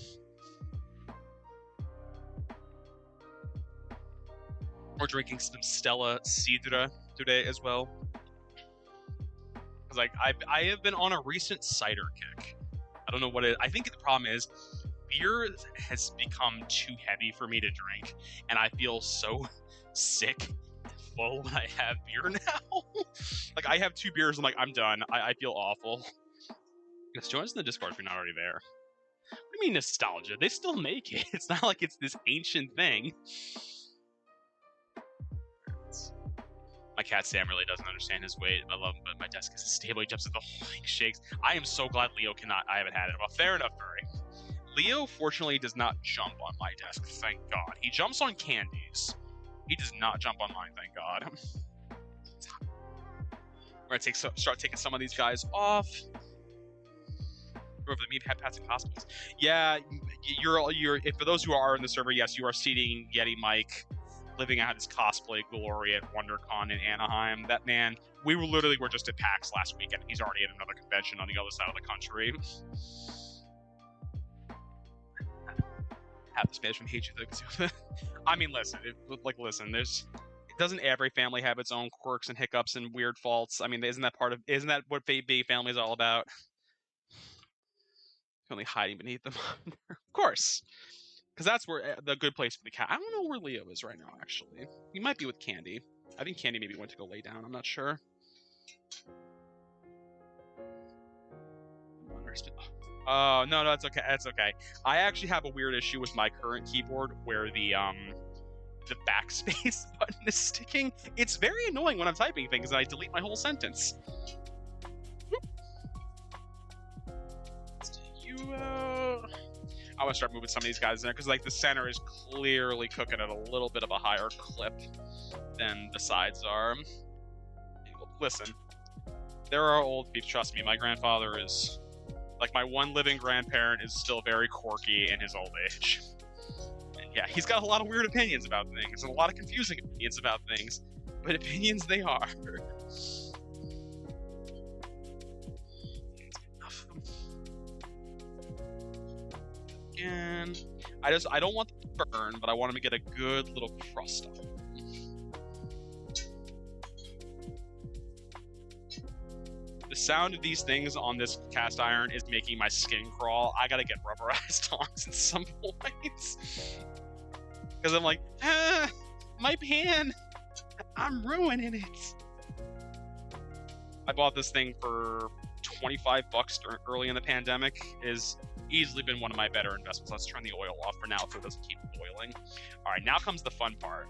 We're drinking some Stella Cidra today as well. Like I have been on a recent cider kick. I don't know what it is. I think the problem is beer has become too heavy for me to drink, and I feel so sick and full when I have beer now. Like, I have 2 beers, I'm like, I'm done. I feel awful. Just join us in the Discord if you're not already there. What do you mean nostalgia? They still make it. It's not like it's this ancient thing. My cat Sam really doesn't understand his weight. I love him, but my desk is unstable. He jumps at the whole thing, shakes. I am so glad Leo cannot. I haven't had it. Well, fair enough, Murray. Leo, fortunately, does not jump on my desk, thank God. He jumps on candies. He does not jump on mine, thank God. We're gonna start taking some of these guys off. Over the meat hats and cosplays. Yeah, you're. For those who are in the server, yes, you are seeing Yeti Mike living out his cosplay glory at WonderCon in Anaheim. That man, we were just at PAX last weekend. He's already at another convention on the other side of the country. Half the Spanish from hate you. I mean, listen, doesn't every family have its own quirks and hiccups and weird faults? I mean, isn't that what Bay family is all about? Only hiding beneath them. Of course. Because that's where the good place for the cat. I don't know where Leo is right now, actually. He might be with Candy. I think Candy maybe went to go lay down. I'm not sure. Oh, no, that's okay. That's okay. I actually have a weird issue with my current keyboard where the backspace button is sticking. It's very annoying when I'm typing things and I delete my whole sentence. I want to start moving some of these guys in there because, like, the center is clearly cooking at a little bit of a higher clip than the sides are. Listen, there are old people. Trust me, my grandfather is, like, my one living grandparent is still very quirky in his old age. And yeah, he's got a lot of weird opinions about things and a lot of confusing opinions about things, but opinions they are. And I don't want them to burn, but I want them to get a good little crust on them. The sound of these things on this cast iron is making my skin crawl. I gotta get rubberized tongs at some point. Because I'm like, my pan, I'm ruining it. I bought this thing for $25 early in the pandemic. Is easily been one of my better investments. Let's turn the oil off for now so it doesn't keep boiling. All right, now comes the fun part.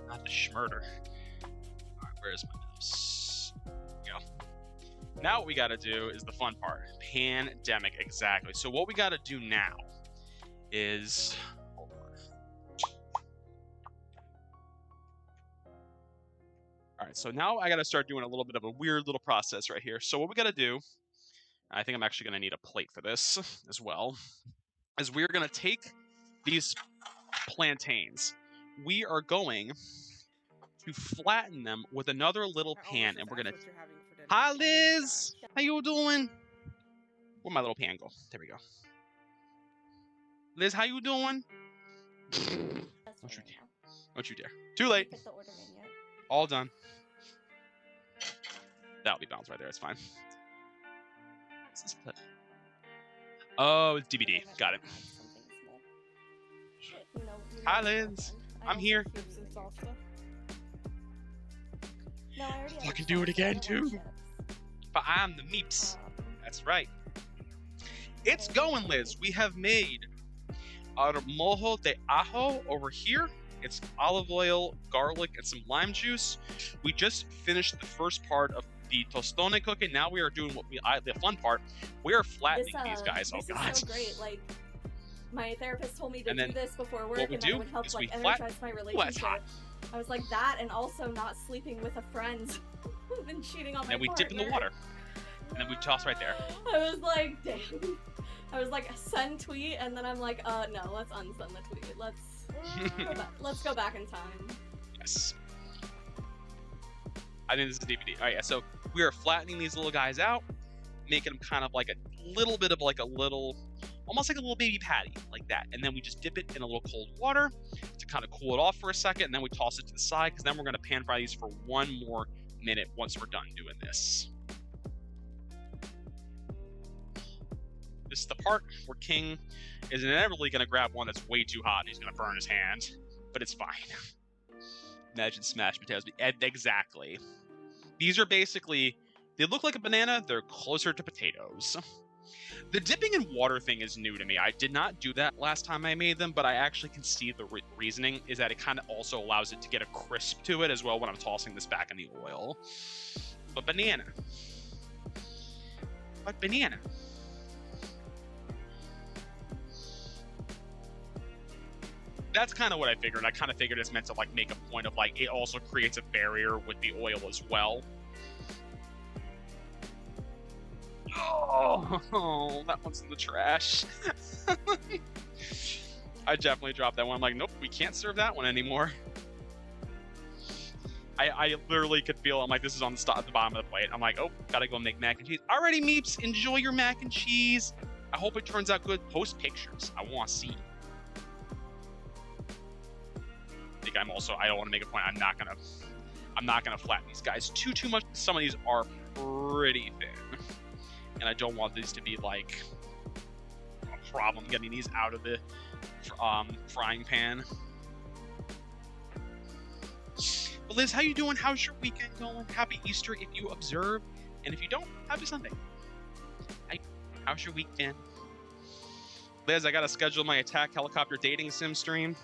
Not the schmurder. All right, where's my mouse? Go. Now what we got to do is the fun part. Pandemic, exactly. So what we got to do now is... Hold on. All right, so now I got to start doing a little bit of a weird little process right here. So what we got to do, I think I'm actually going to need a plate for this as well, is we're going to take these plantains. We are going to flatten them with another little pan, and we're going to... Hi, Liz! How you doing? Where'd my little pan go? There we go. Liz, how you doing? Don't you dare. Too late. All done. That'll be bounced right there. It's fine. Oh, it's DVD. Got it. Hi, Liz. I'm here. I can do it again, too. But I'm the meeps. That's right. It's going, Liz. We have made our Mojo de Ajo over here. It's olive oil, garlic, and some lime juice. We just finished the first part of the tostone cooking. Now we are doing the fun part. We are flattening these guys. Oh god, this is so great. Like, my therapist told me to do this before work, and that it would help like energize my relationship. I was like that, and also not sleeping with a friend and cheating on my partner. And we dip in the water, and then we toss right there. I was like, damn. I was like, send tweet, and then I'm like, no, let's unsend the tweet. Let's go back in time. Yes. I think this is DVD. All right, yeah. So we are flattening these little guys out, making them kind of like a little bit of like a little, almost like a little baby patty, like that. And then we just dip it in a little cold water to kind of cool it off for a second, and then we toss it to the side because then we're going to pan fry these for 1 more minute once we're done doing this. this is the part where King is inevitably going to grab one that's way too hot and he's going to burn his hand. But it's fine. Imagine smashed potatoes. Exactly. These are basically, they look like a banana, they're closer to potatoes. The dipping in water thing is new to me. I did not do that last time I made them, but I actually can see the reasoning is that it kind of also allows it to get a crisp to it as well when I'm tossing this back in the oil. But banana. But banana. That's kind of what I figured. I kind of figured it's meant to like make a point of like it also creates a barrier with the oil as well. Oh, that one's in the trash. I definitely dropped that one. I'm like, nope, we can't serve that one anymore. I literally could feel, I'm like, this is on the bottom of the plate. I'm like, oh, gotta go make mac and cheese. Alrighty, Meeps, enjoy your mac and cheese. I hope it turns out good. Post pictures. I want to see. I think I'm also, I don't want to make a point. I'm not gonna flatten these guys too much. Some of these are pretty thin. And I don't want these to be like a problem getting these out of the frying pan. But Liz, how you doing? How's your weekend going? Happy Easter if you observe, and if you don't, happy Sunday. How's your weekend? Liz, I gotta schedule my attack helicopter dating sim stream.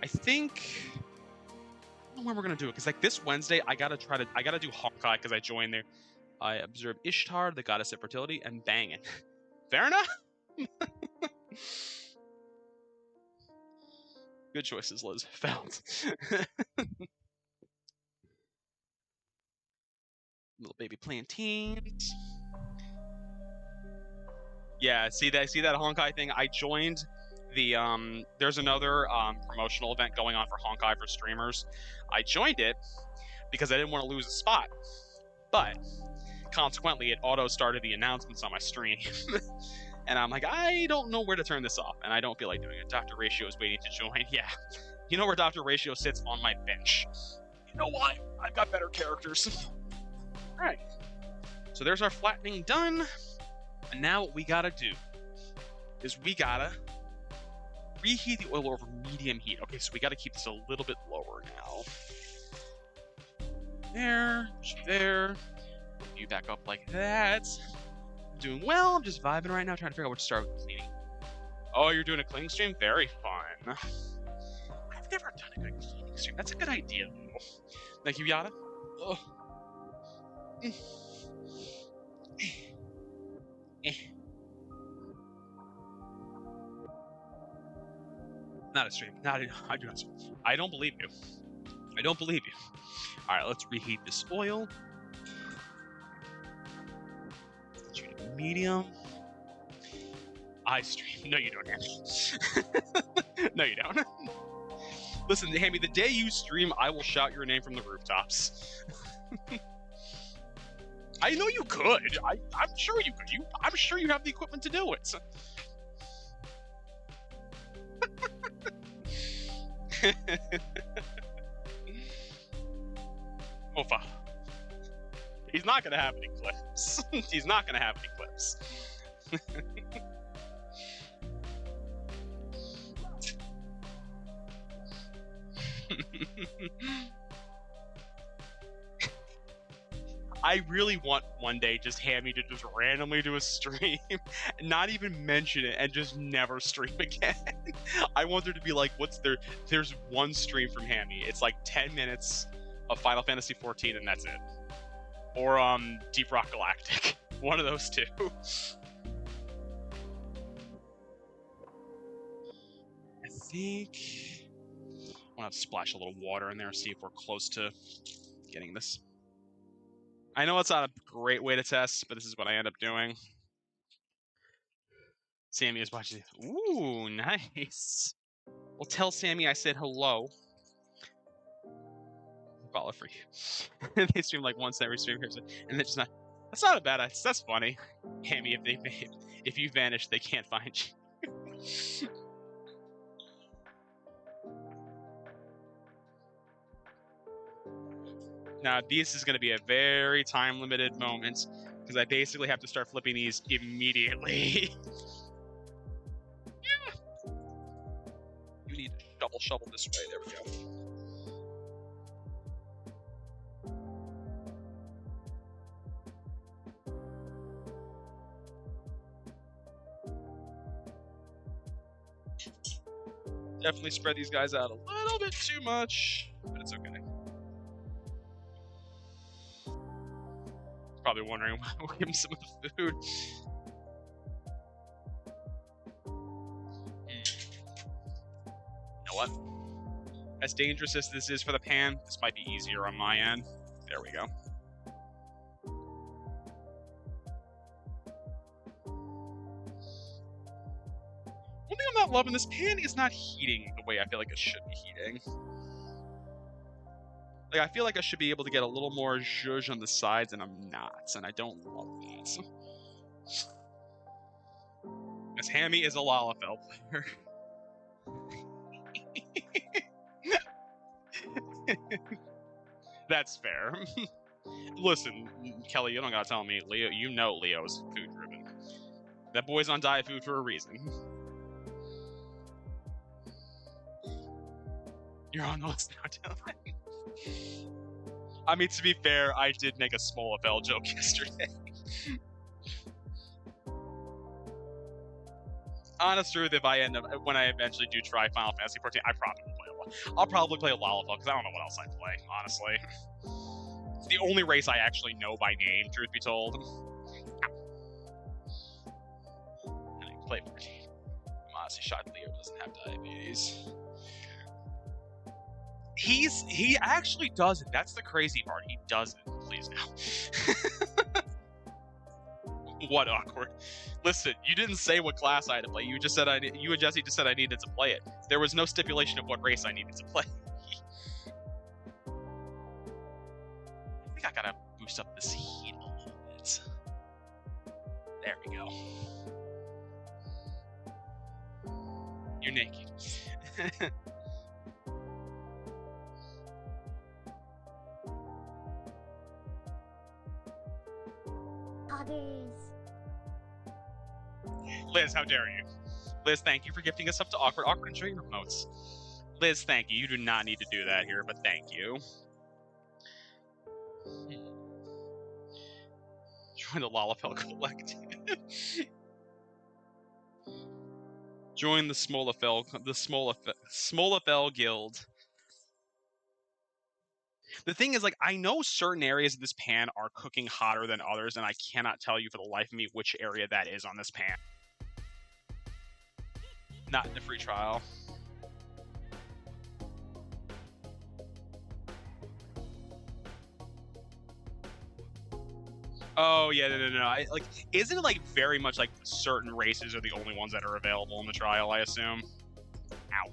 I think I don't know when we're gonna do it because like this Wednesday I gotta do Honkai because I joined there. I observe Ishtar, the goddess of fertility, and banging. Fair enough. Good choices, Liz. Felt. Little baby plantains. Yeah, see that Honkai thing? I joined the there's another promotional event going on for Honkai for streamers. I joined it because I didn't want to lose a spot, but consequently it auto started the announcements on my stream. And I'm like, I don't know where to turn this off, and I don't feel like doing it. Dr. Ratio is waiting to join. Yeah, you know where Dr. Ratio sits? On my bench. You know why? I've got better characters. All right, so there's our flattening done, and now what we gotta do is we gotta reheat the oil over medium heat. Okay, so we gotta keep this a little bit lower now. There. You back up like that. I'm doing well. I'm just vibing right now, trying to figure out what to start with cleaning. Oh, you're doing a cleaning stream? Very fun. I've never done a good cleaning stream. That's a good idea, though. Thank you, Yada. Oh. Not a stream. I do not stream. I don't believe you. I don't believe you. All right, let's reheat this oil. Medium. I stream. No, you don't, Hammy. No, you don't. Listen, Hammy, the day you stream, I will shout your name from the rooftops. I know you could. I'm sure you could. I'm sure you have the equipment to do it. Ofa. He's not going to have any clips. He's not going to have any clips. I really want one day just Hammy to just randomly do a stream, not even mention it, and just never stream again. I want there to be like, there's one stream from Hammy. It's like 10 minutes of Final Fantasy XIV, and that's it. Or Deep Rock Galactic. One of those two. I think I want to splash a little water in there, see if we're close to getting this. I know it's not a great way to test, but this is what I end up doing. Sammy is watching. Ooh, nice. Well, tell Sammy I said hello. Follow for you. They stream like once every stream, and they're just not. That's not a bad. That's funny. Hammy, if you vanish, they can't find you. Now, this is going to be a very time-limited moment because I basically have to start flipping these immediately. need to shovel this way. There we go. Definitely spread these guys out a little bit too much, but it's okay. Probably wondering why we'll give him some of the food. You know what? As dangerous as this is for the pan, this might be easier on my end. There we go. One thing I'm not loving, this pan is not heating the way I feel like it should be heating. Like, I feel like I should be able to get a little more zhuzh on the sides, and I'm not, and I don't love that. Miss Hammy is a Lalafell player. That's fair. Listen, Kelly, you don't gotta tell me. Leo, you know Leo's food-driven. That boy's on diet food for a reason. You're on those now, Dylan. I mean, to be fair, I did make a small FL joke yesterday. Honest truth, if I end up, when I eventually do try Final Fantasy 14, I probably will play I'll probably play a Lalafell, because I don't know what else I play, honestly. It's the only race I actually know by name, truth be told. I play 14. I'm honestly shocked Leo doesn't have diabetes. He actually does it. That's the crazy part. He does it. Please now. What awkward. Listen, you didn't say what class I had to play. You just said you and Jesse just said I needed to play it. There was no stipulation of what race I needed to play. I think I gotta boost up this heat a little bit. There we go. You're naked. Liz, how dare you? Liz, thank you for gifting us up to Awkward. Awkward, enjoy your remotes. Liz, thank you. You do not need to do that here, but thank you. Join the Lalafell Collective. Join the Smolafell Guild. The thing is, like, I know certain areas of this pan are cooking hotter than others, and I cannot tell you for the life of me which area that is on this pan. Not in the free trial. Oh, yeah, no. Isn't it, like, very much like certain races are the only ones that are available in the trial, I assume? Ow.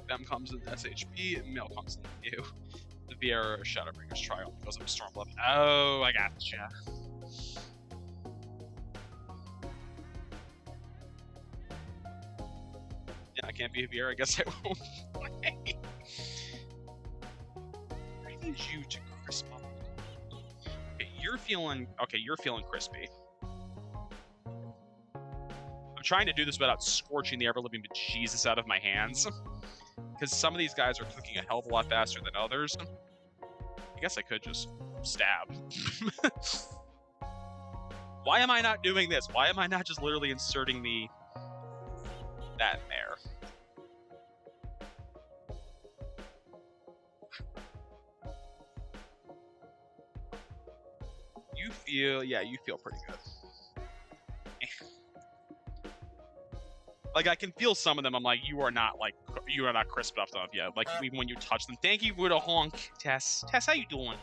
Them comes in SHP, and Male comes in you. The Vieira Shadowbringers trial goes up to Storm 11. Oh, I gotcha. Yeah, I can't be a Vieira. I guess I won't play. I need you to crisp up. Okay, you're feeling crispy. I'm trying to do this without scorching the ever-living bejesus out of my hands. Because some of these guys are cooking a hell of a lot faster than others. I guess I could just stab. Why am I not doing this? Why am I not just literally inserting that in there? You feel pretty good. Like, I can feel some of them. I'm like, you are not crisp enough yet. Like, even when you touch them. Thank you for the honk, Tess. Tess, how you doing?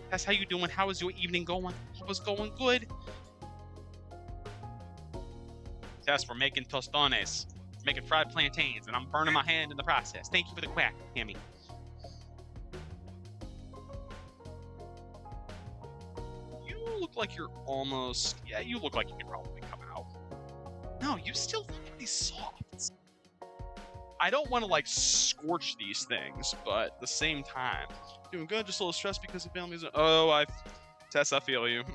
Tess, how you doing? How is your evening going? It was going good. Tess, we're making tostones. Making fried plantains, and I'm burning my hand in the process. Thank you for the quack, Hammy. You look like you're almost... Yeah, you look like you could probably come out. No, you still look pretty soft. I don't want to, like, scorch these things, but at the same time, doing good, just a little stressed because the family's... Oh, Tess, I feel you.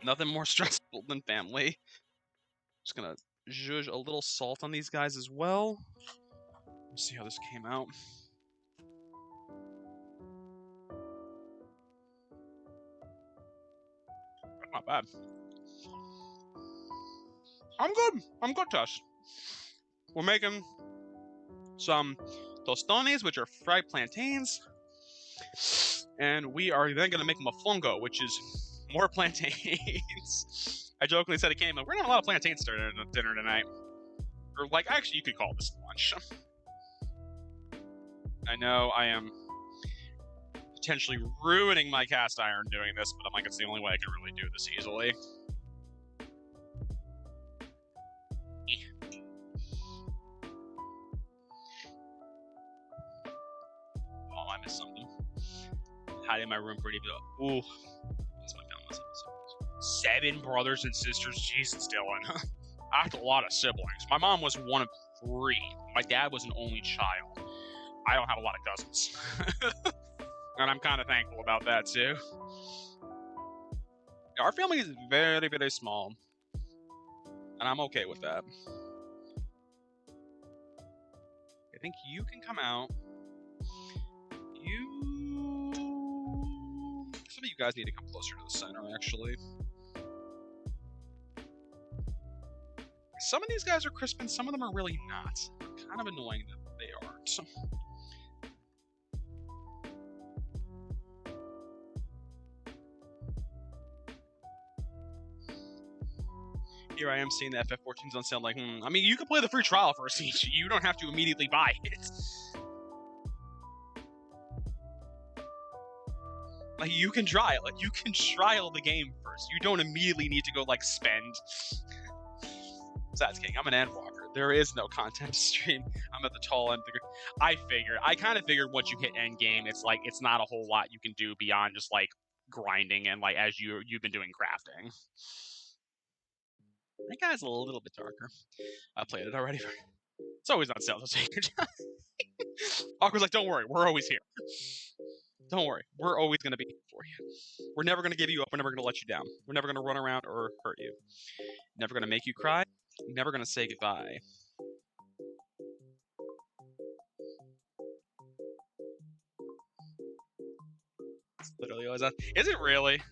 Nothing more stressful than family. Just gonna zhuzh a little salt on these guys as well. Let's see how this came out. Not bad. I'm good. I'm good, Tess. We're making some tostones, which are fried plantains. And we are then going to make mofongo, which is more plantains. I jokingly said it came, we're going to have a lot of plantains for dinner tonight. Or, like, actually, you could call this lunch. I know I am potentially ruining my cast iron doing this, but I'm like, it's the only way I can really do this easily. Oh, I missed something. Hiding in my room pretty bit. Ooh. That's my family. 7 brothers and sisters. Jesus, Dylan. I had a lot of siblings. My mom was one of 3. My dad was an only child. I don't have a lot of cousins. And I'm kind of thankful about that, too. Our family is very, very small. And I'm okay with that. I think you can come out. Some of you guys need to come closer to the center, actually. Some of these guys are crisp, and some of them are really not. Kind of annoying that they aren't. Here I am seeing the FF14's on sale. I'm like, I mean, you can play the free trial first. You don't have to immediately buy it. Like, you can trial it. You can trial the game first. You don't immediately need to go, like, spend. Besides, King, I'm an endwalker. There is no content to stream. I'm at the tall end. I kind of figured once you hit end game, it's like, it's not a whole lot you can do beyond just, like, grinding and, like, as you've been doing crafting. That guy's a little bit darker. I played it already. It's always on sale, so take your time. Aqua's like, don't worry, we're always here. Don't worry, we're always going to be here for you. We're never going to give you up, we're never going to let you down. We're never going to run around or hurt you. Never going to make you cry. Never going to say goodbye. It's literally always that. Is it really?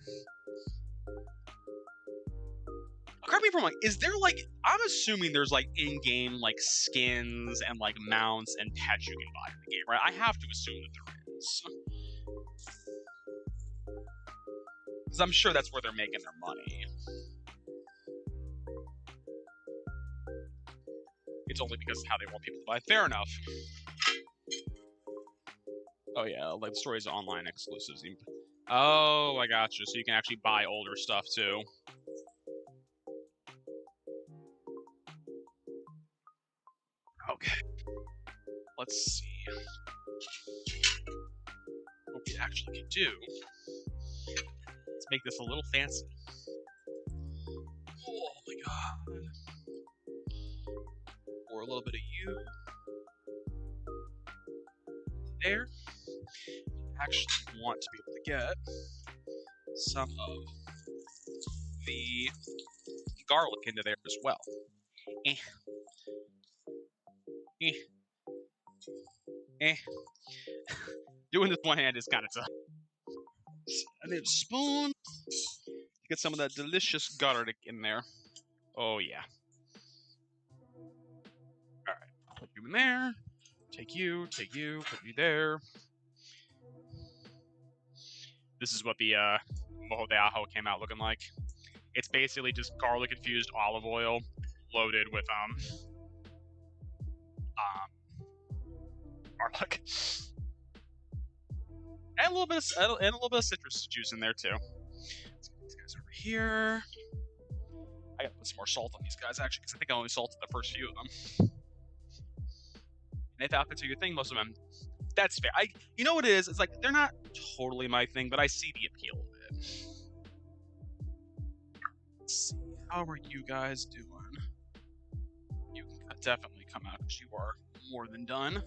Correct me if I'm wrong, is there, like, I'm assuming there's, like, in-game, like, skins and, like, mounts and pets you can buy in the game, right? I have to assume that there is. Because I'm sure that's where they're making their money. It's only because of how they want people to buy. Fair enough. Oh, yeah, like, the story's online exclusives. Oh, I gotcha. So you can actually buy older stuff, too. Okay. Let's see. What we actually can do. Let's make this a little fancy. Oh my god. Pour a little bit of you. There. Actually want to be able to get some of the garlic into there as well. Doing this one hand is kind of tough. I need a spoon to get some of that delicious garlic in there. Oh, yeah. Alright, put you in there. Take you, put you there. This is what the Mojo de Ajo came out looking like. It's basically just garlic-infused olive oil loaded with garlic. And a little bit of citrus juice in there too. Let's get these guys over here. I gotta put some more salt on these guys actually, because I think I only salted the first few of them. And if outfits are your thing, most of them, that's fair. You know what it is? It's like they're not totally my thing, but I see the appeal of it. Let's see, how are you guys doing? You can definitely come out because you are more than done.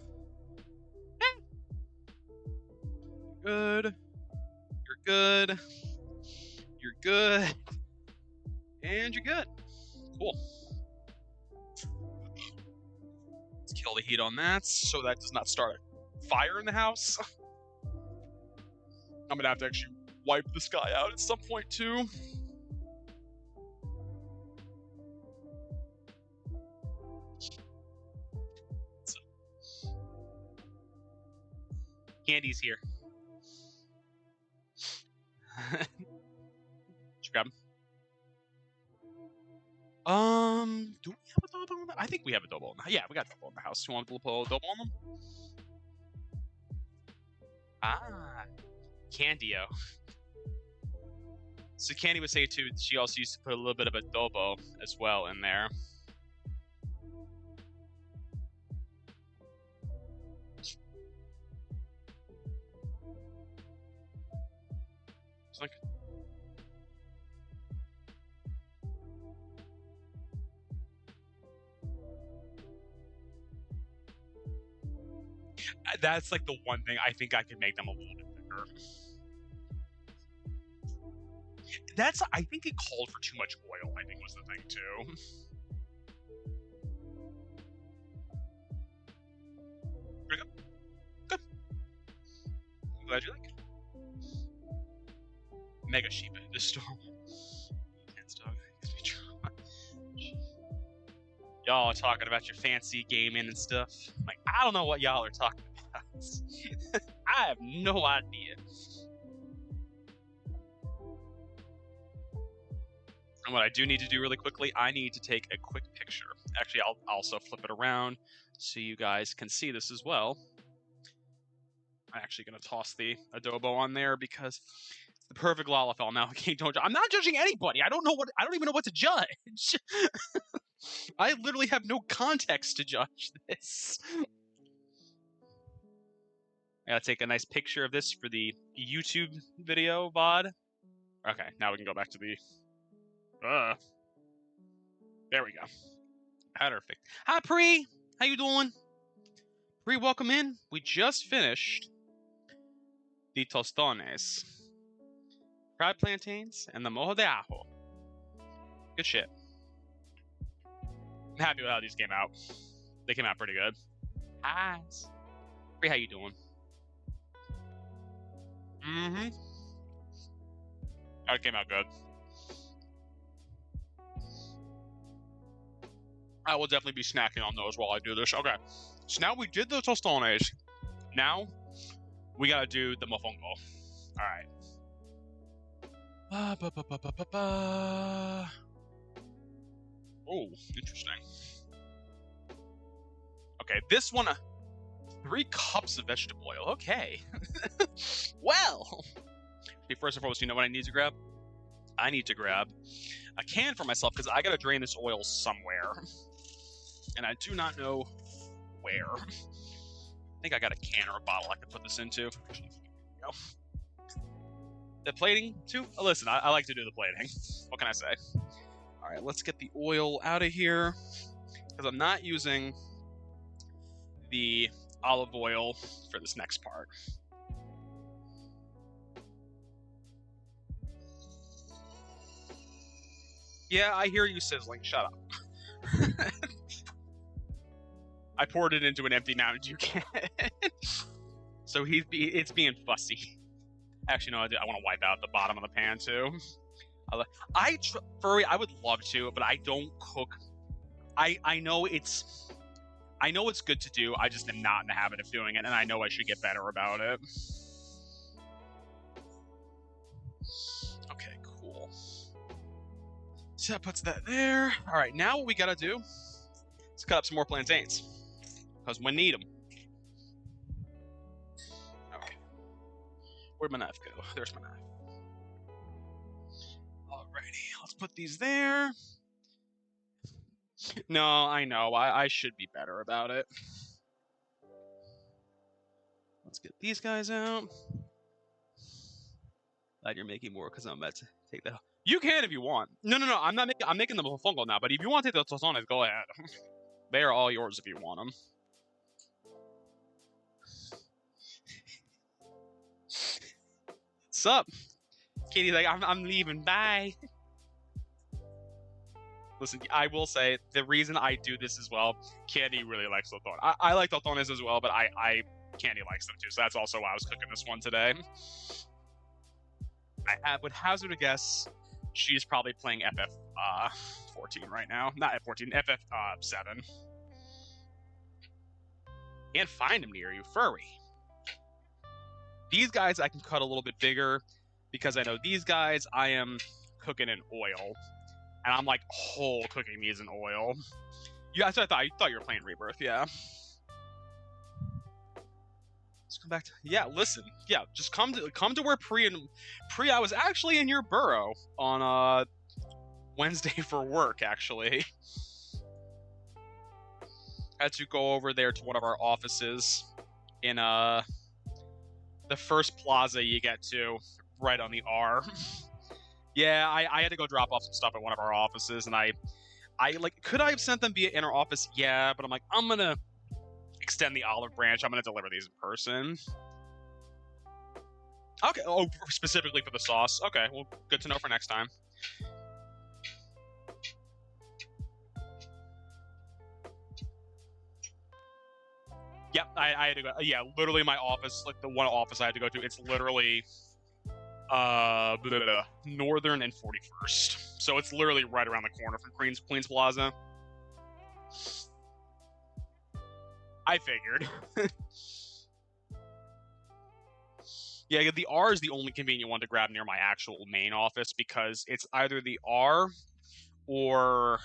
Good. You're good. You're good. And you're good. Cool. Let's kill the heat on that so that does not start a fire in the house. I'm gonna have to actually wipe this guy out at some point too. Candy's here. Did you grab him? Do we have a double in the... I think we have a double. Yeah, we got a double in the house. You want to pull a double on them? Ah, Candio. So Candy would say too, she also used to put a little bit of adobo as well in there. It's like... That's like the one thing I think I could make them a little bit bigger. That's, I think it called for too much oil, I think was the thing too. Pretty good. Good. I'm glad you like it. Mega sheep in this store. Y'all are talking about your fancy gaming and stuff. Like, I don't know what y'all are talking about. I have no idea. And what I do need to do really quickly, I need to take a quick picture. Actually, I'll also flip it around so you guys can see this as well. I'm actually going to toss the adobo on there because it's the perfect lalafell. Now, I'm not judging anybody. I don't even know what to judge. I literally have no context to judge this. I gotta take a nice picture of this for the YouTube video VOD. Okay, now we can go back to the... There we go. Perfect. Hi, Pri! How you doing? Pri, welcome in. We just finished the tostones, fried plantains, and the mojo de ajo. Good shit. I'm happy with how these came out. They came out pretty good. Hi. Pri, how you doing? Mm-hmm. That came out good. I will definitely be snacking on those while I do this. Okay. So now we did the tostones. Now we gotta do the mofongo. Alright. Oh, interesting. Okay, this one, 3 cups of vegetable oil. Okay. Well. Okay, first and foremost, you know what I need to grab? I need to grab a can for myself because I gotta drain this oil somewhere. And I do not know where. I think I got a can or a bottle I could put this into. There we go. The plating, too? Oh, listen, I like to do the plating. What can I say? Alright, let's get the oil out of here. Because I'm not using the olive oil for this next part. Yeah, I hear you sizzling. Shut up. I poured it into an empty Mountain Dew can. So it's being fussy. Actually, no, I want to wipe out the bottom of the pan, too. Furry, I would love to, but I don't cook. I know it's good to do. I just am not in the habit of doing it, and I know I should get better about it. Okay, cool. So that puts that there. All right, now what we gotta do is cut up some more plantains, because we need them. Okay. Where'd my knife go? There's my knife. Alrighty, let's put these there. No, I know. I should be better about it. Let's get these guys out. Glad you're making more because I'm about to take that. You can if you want. No. I'm not making. I'm making them mofongo now. But if you want to take the tostones, go ahead. They are all yours if you want them. What's up? Katie's like, I'm leaving. Bye. Listen, I will say the reason I do this as well, Candy really likes tostones. I like tostones as well, but Candy likes them too, so that's also why I was cooking this one today. I would hazard a guess she's probably playing FF14 right now. Not F14, FF7. Can't find them near you, furry. These guys I can cut a little bit bigger because I know these guys I am cooking in oil. And I'm like whole cooking these in oil. Yeah, that's what I thought you were playing Rebirth, yeah. Let's come back to listen. Yeah, just come to where Pri I was actually in your borough on Wednesday for work, actually. Had to go over there to one of our offices in the first plaza you get to, right on the R. Yeah, I had to go drop off some stuff at one of our offices, and I could I have sent them via inner office? Yeah, but I'm like, I'm gonna extend the olive branch. I'm gonna deliver these in person. Okay. Oh, specifically for the sauce. Okay. Well, good to know for next time. Yep, I had to go. Yeah, literally my office, like the one office I had to go to. It's literally Northern and 41st. So it's literally right around the corner from Queens Plaza. I figured. Yeah, the R is the only convenient one to grab near my actual main office because it's either the R or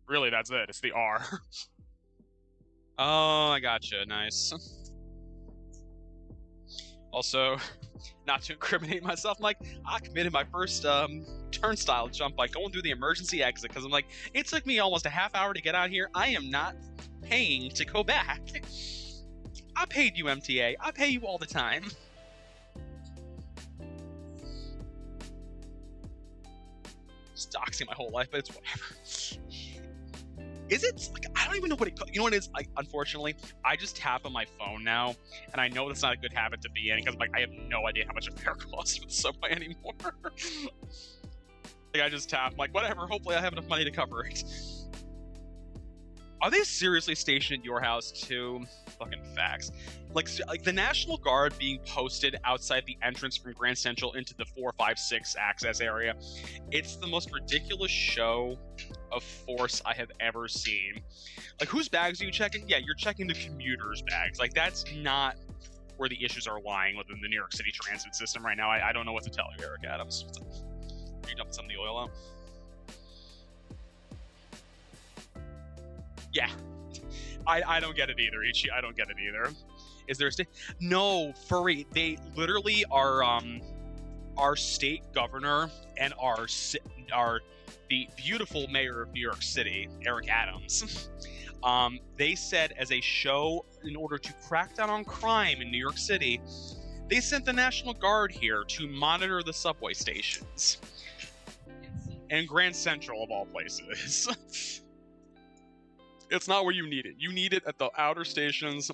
really that's it. It's the R. Oh, I gotcha. Nice. Also, not to incriminate myself, I'm like, I committed my first turnstile jump by going through the emergency exit because I'm like, it took me almost a half hour to get out here. I am not paying to go back. I paid you, MTA. I pay you all the time. Just doxing my whole life, but it's whatever. Is it? Like, I don't even know what it... You know what it is? Like, unfortunately, I just tap on my phone now, and I know that's not a good habit to be in, because like, I have no idea how much a fare costs for the subway anymore. Like, I just tap, I'm like, whatever, hopefully I have enough money to cover it. Are they seriously stationed at your house, too? Fucking facts. Like the National Guard being posted outside the entrance from Grand Central into the 456 access area. It's the most ridiculous show of force I have ever seen. Like, whose bags are you checking? Yeah, you're checking the commuters' bags. Like, that's not where the issues are lying within the New York City transit system right now. I don't know what to tell you, Eric Adams. Are you dumping some of the oil out? Yeah. I don't get it either, Ichi. I don't get it either. Is there a state? No, furry. They literally are our state governor and our the beautiful mayor of New York City, Eric Adams. They said as a show, in order to crack down on crime in New York City, they sent the National Guard here to monitor the subway stations. And Grand Central, of all places. It's not where you need it. You need it at the outer stations,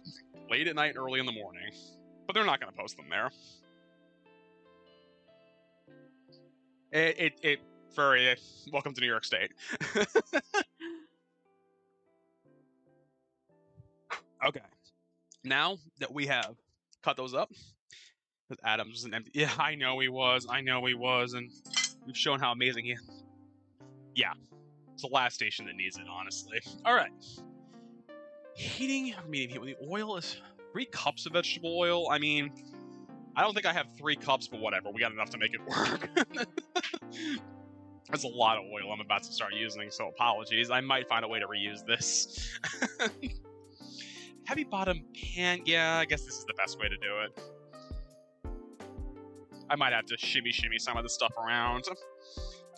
late at night and early in the morning. But they're not going to post them there. Furry, welcome to New York State. Okay. Now that we have cut those up, because Adams was an empty... Yeah, I know he was, and we've shown how amazing he is. Yeah. It's the last station that needs it, honestly. All right. Heating, medium heat. When the oil is 3 cups of vegetable oil. I mean, I don't think I have 3 cups, but whatever. We got enough to make it work. That's a lot of oil I'm about to start using, so apologies. I might find a way to reuse this. Heavy bottom pan. Yeah, I guess this is the best way to do it. I might have to shimmy some of this stuff around.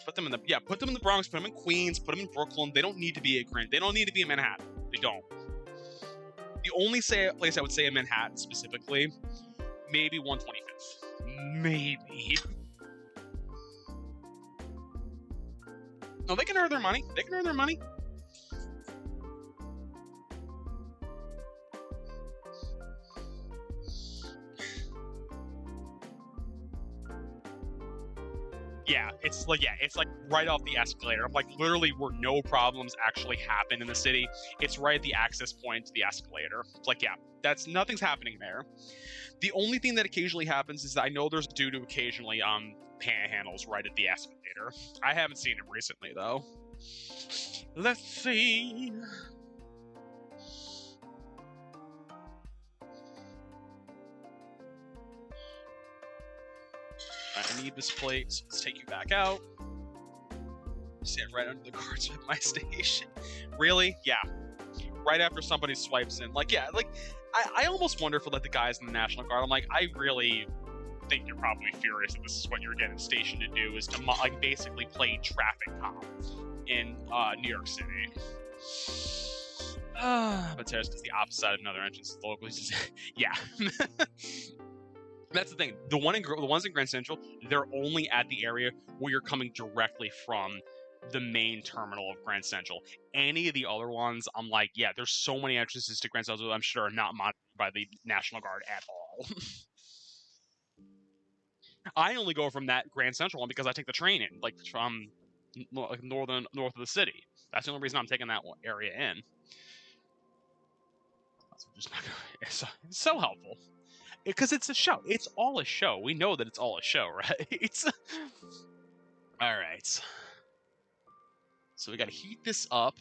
Put them in the Bronx, put them in Queens, put them in Brooklyn. They don't need to be at Grand. They don't need to be in Manhattan. They don't. The only place I would say in Manhattan specifically, maybe 125th. Maybe. No, they can earn their money. They can earn their money. Yeah, it's Like, yeah, it's like right off the escalator. I'm like, literally, where no problems actually happen in the city. It's right at the access point to the escalator. It's like, yeah, nothing's happening there. The only thing that occasionally happens is that I know there's a dude who occasionally panhandles right at the escalator. I haven't seen him recently though. Let's see. I need this plate, so let's take you back out. Stand right under the guards at my station. Really? Yeah. Right after somebody swipes in. Like, yeah, like, I almost wonder for, like, the guys in the National Guard. I'm like, I really think you're probably furious that this is what you're getting stationed to do, is to, like, basically play traffic cop in New York City. But there's the opposite side of another entrance locally. Yeah. That's the thing. The ones in Grand Central, they're only at the area where you're coming directly from the main terminal of Grand Central. Any of the other ones, I'm like, yeah, there's so many entrances to Grand Central that I'm sure are not monitored by the National Guard at all. I only go from that Grand Central one because I take the train in, like from north of the city. That's the only reason I'm taking that area in. It's so helpful. Because it's a show. It's all a show. We know that it's all a show, right? All right. So we got to heat this up.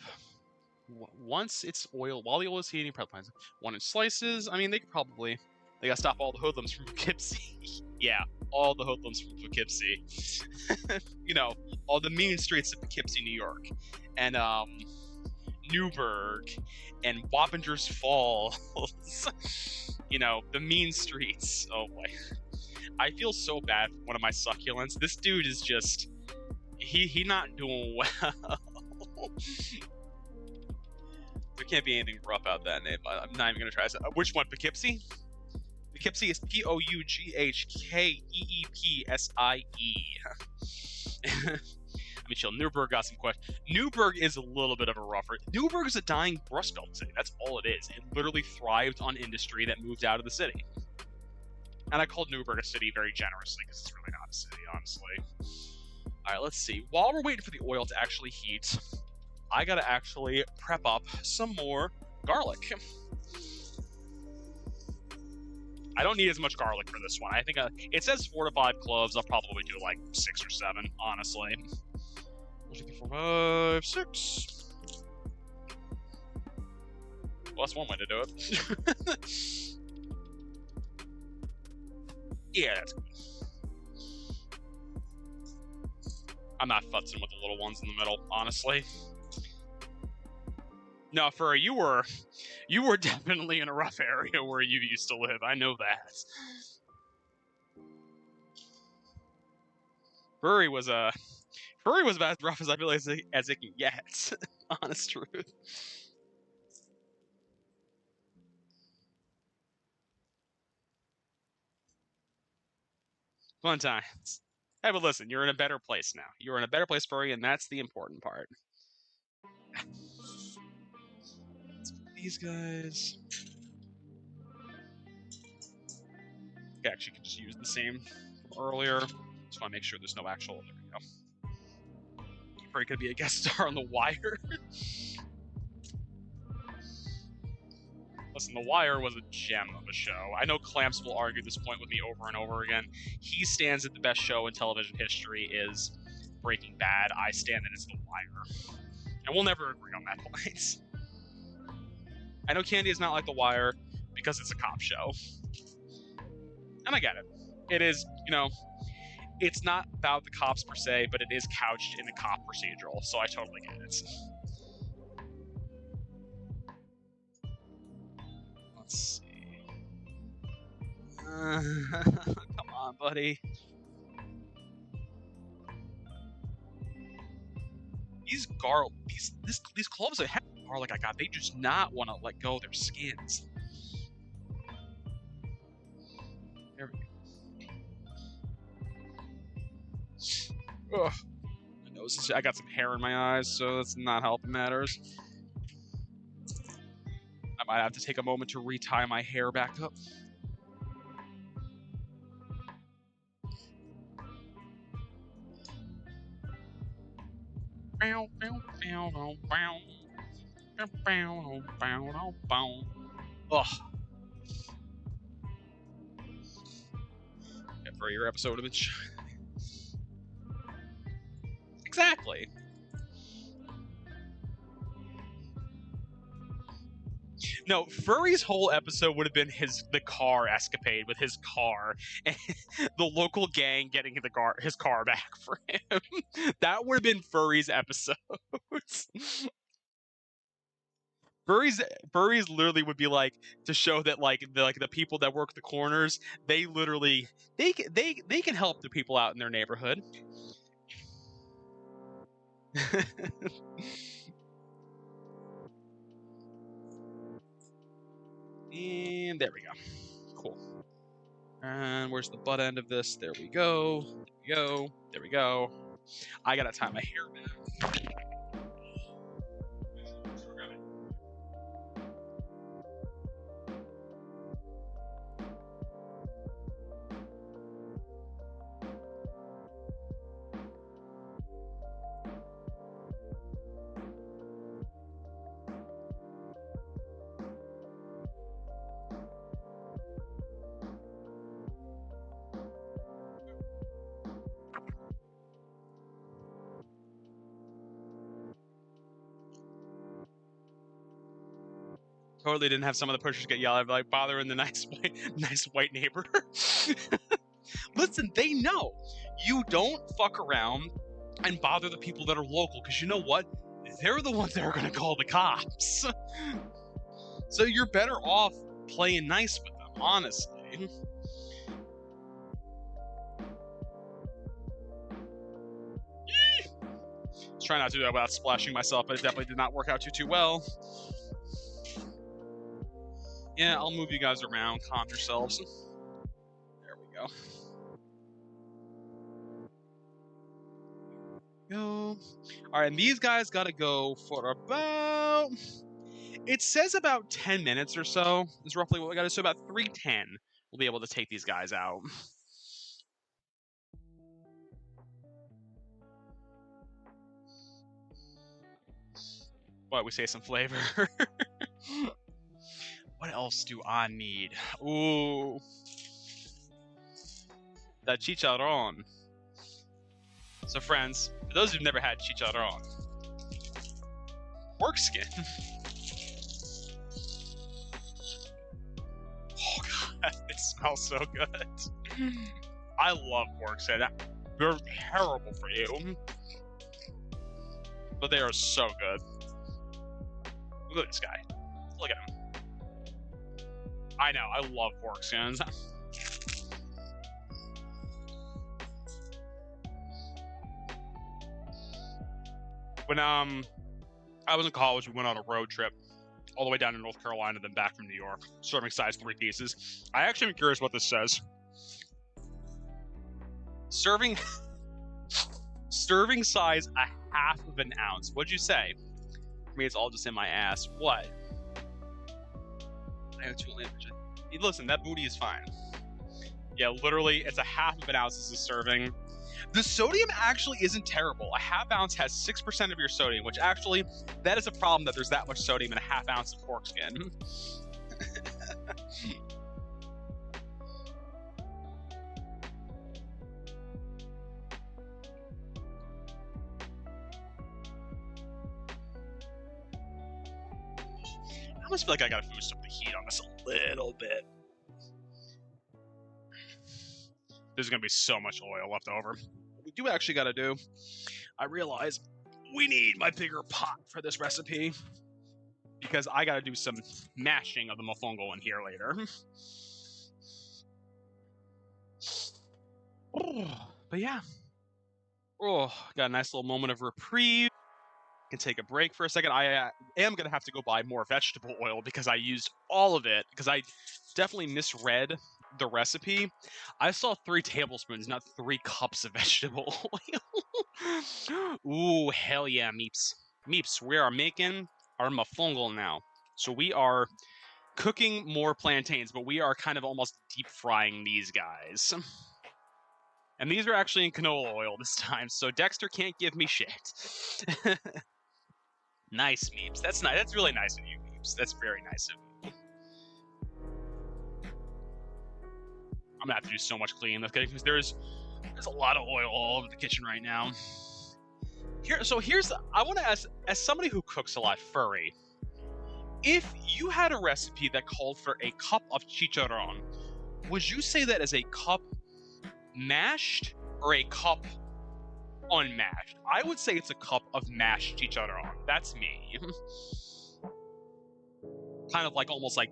Once it's oiled, while the oil is heating, probably 1-inch slices. I mean, they got to stop all the hoodlums from Poughkeepsie. Yeah, all the hoodlums from Poughkeepsie. You know, all the mean streets of Poughkeepsie, New York. And, Newburgh and Wappingers Falls. You know, the mean streets. Oh boy. I feel so bad for one of my succulents. This dude is just... He not doing well. There can't be anything rough out that name. I'm not even going to try this. Which one? Poughkeepsie? Poughkeepsie is Poughkeepsie. I mean, chill. Newburgh got some questions. Newburgh is a little bit of a rougher. Newburgh is a dying Rust Belt city. That's all it is. It literally thrived on industry that moved out of the city. And I called Newburgh a city very generously because it's really not a city, honestly. All right, let's see. While we're waiting for the oil to actually heat, I gotta actually prep up some more garlic. I don't need as much garlic for this one. I think it says 4 to 5 cloves. I'll probably do like 6 or 7, honestly. 4, 5, 6. Well, that's one way to do it. Yeah, that's good. I'm not futzing with the little ones in the middle, honestly. No, Furry, you were definitely in a rough area where you used to live. I know that. Furry was about as rough as I feel as it can get. Honest truth. Fun times. Hey, but listen, you're in a better place now. You're in a better place, Furry, and that's the important part. Let's put these guys. Actually, can just use the same from earlier. Just want to make sure there's no actual. There we go. Furry could be a guest star on The Wire. Listen, The Wire was a gem of a show. I know Clamps will argue this point with me over and over again. He stands that the best show in television history is Breaking Bad. I stand that it's The Wire. And we'll never agree on that point. I know Candy is not like The Wire because it's a cop show. And I get it. It is, you know, it's not about the cops per se, but it is couched in a cop procedural, so I totally get it. Let's see. Come on, buddy. These cloves that have garlic I got, they just not want to let go of their skins. There we go. Ugh. My nose I got some hair in my eyes, so that's not helping matters. I might have to take a moment to retie my hair back up. Ugh. Yeah, for your episode of it. Exactly. No, Furry's whole episode would have been the car escapade with his car and the local gang getting his car back for him. That would have been Furry's episode. Furries literally would be like, to show that the people that work the corners, they literally they can help the people out in their neighborhood. And there we go. Cool. And where's the butt end of this? There we go. There we go. There we go. I gotta tie my hair back. Totally didn't have some of the pushers get yelled at, like bothering the nice white neighbor. Listen, they know you don't fuck around and bother the people that are local, because you know what? They're the ones that are going to call the cops. So you're better off playing nice with them, honestly. Try not to do that without splashing myself, but it definitely did not work out too well. Yeah, I'll move you guys around. Calm yourselves. There we go. All right, and these guys got to go for about... It says about 10 minutes or so is roughly what we got to. So about 3:10, we'll be able to take these guys out. What, we say some flavor? What else do I need? Ooh. That chicharron. So friends, for those who've never had chicharron, pork skin. Oh god, it smells so good. I love pork skin. They're terrible for you, but they are so good. Look at this guy. Look at him. I know, I love pork skins. When I was in college, we went on a road trip all the way down to North Carolina, then back from New York, serving size 3 pieces. I actually am curious what this says. Serving size a half of an ounce. What'd you say? For me, it's all just in my ass. What? Listen, that booty is fine. Yeah, literally, it's a half of an ounce as a serving. The sodium actually isn't terrible. A half ounce has 6% of your sodium, which actually, that is a problem that there's that much sodium in a half ounce of pork skin. I almost feel like I gotta boost up the heat on this a little bit. There's gonna be so much oil left over. What we do actually gotta do, I realize we need my bigger pot for this recipe, because I gotta do some mashing of the mofongo in here later. But yeah. Oh, got a nice little moment of reprieve. Can take a break for a second. I am going to have to go buy more vegetable oil because I used all of it, because I definitely misread the recipe. I saw 3 tablespoons, not 3 cups of vegetable oil. Ooh, hell yeah, meeps. Meeps, we are making our mofongo now. So we are cooking more plantains, but we are kind of almost deep frying these guys. And these are actually in canola oil this time, so Dexter can't give me shit. Nice, Meeps. That's nice. That's really nice of you, Meeps. That's very nice of you. I'm gonna have to do so much cleaning because there's a lot of oil all over the kitchen right now. I want to ask, as somebody who cooks a lot, Furry, if you had a recipe that called for a cup of chicharron, would you say that as a cup mashed or a cup unmashed? I would say it's a cup of mashed chicharron. That's me. Kind of like almost like,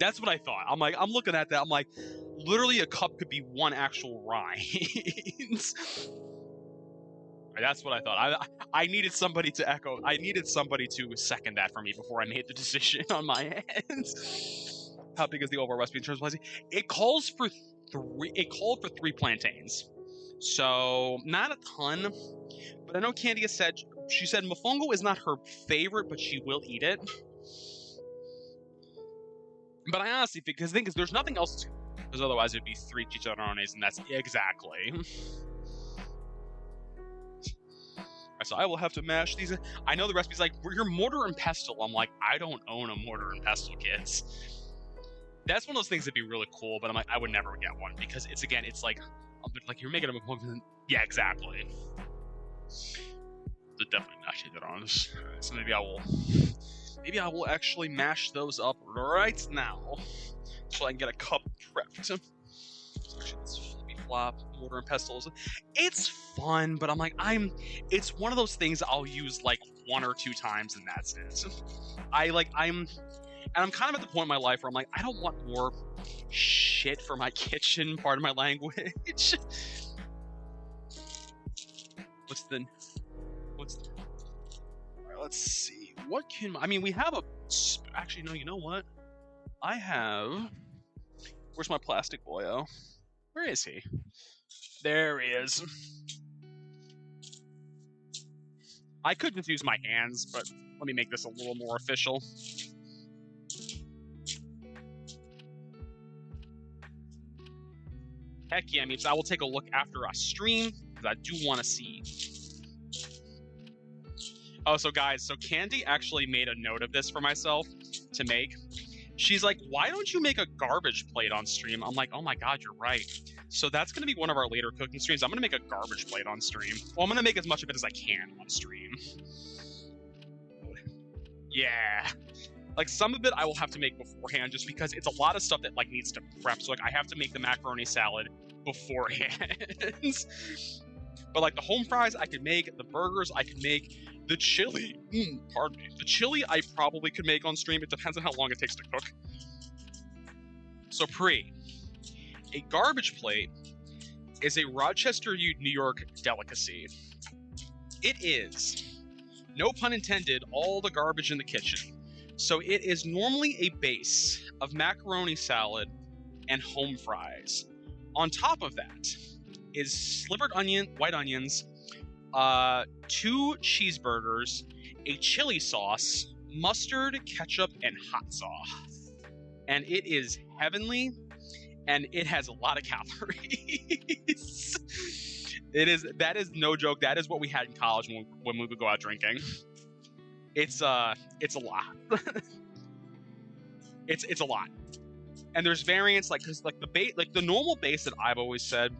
that's what I thought. I'm looking at that. I'm like, literally a cup could be one actual rind. That's what I thought. I needed somebody to echo. I needed somebody to second that for me before I made the decision on my end. How big is the overall recipe in terms of plantain? It called for 3 plantains, so not a ton. But I know Candy said mofongo is not her favorite, but she will eat it. But I honestly think, because the thing is, there's nothing else to, because otherwise it'd be 3 chicharrones, and that's exactly. So I will have to mash these. I know the recipe's like, your mortar and pestle. I'm like, I don't own a mortar and pestle, kids. That's one of those things that'd be really cool, but I'm like, I would never get one because it's like you're making a mofongo. Yeah, exactly. They're definitely not chicharrones. So maybe I will actually mash those up right now so I can get a cup prepped. Flop, mortar and pestles. It's fun, but I'm like, it's one of those things I'll use like 1 or 2 times and that's it. I'm kind of at the point in my life where I'm like, I don't want more shit for my kitchen, part of my language. Alright, let's see. We have actually, no, you know what? Where's my plastic boyo? Where is he? There he is. I could just use my hands, but let me make this a little more official. Heck yeah, Meeps. I will take a look after a stream, because I do want to see. Oh, so guys, Candy actually made a note of this for myself to make. She's like, why don't you make a garbage plate on stream? I'm like, oh my god, you're right. So that's going to be one of our later cooking streams. I'm going to make a garbage plate on stream. Well, I'm going to make as much of it as I can on stream. Yeah. Like, some of it I will have to make beforehand just because it's a lot of stuff that, like, needs to prep. So, like, I have to make the macaroni salad beforehand. But, like, the home fries I could make. The burgers I could make. The chili, pardon me. The chili I probably could make on stream. It depends on how long it takes to cook. So a garbage plate is a Rochester, New York delicacy. It is, no pun intended, all the garbage in the kitchen. So it is normally a base of macaroni salad and home fries. On top of that is slivered white onions, 2 cheeseburgers, a chili sauce, mustard, ketchup, and hot sauce. And it is heavenly, and it has a lot of calories. That is no joke. That is what we had in college when we would go out drinking. It's a lot. It's a lot. And there's variants, cause the normal base that I've always said,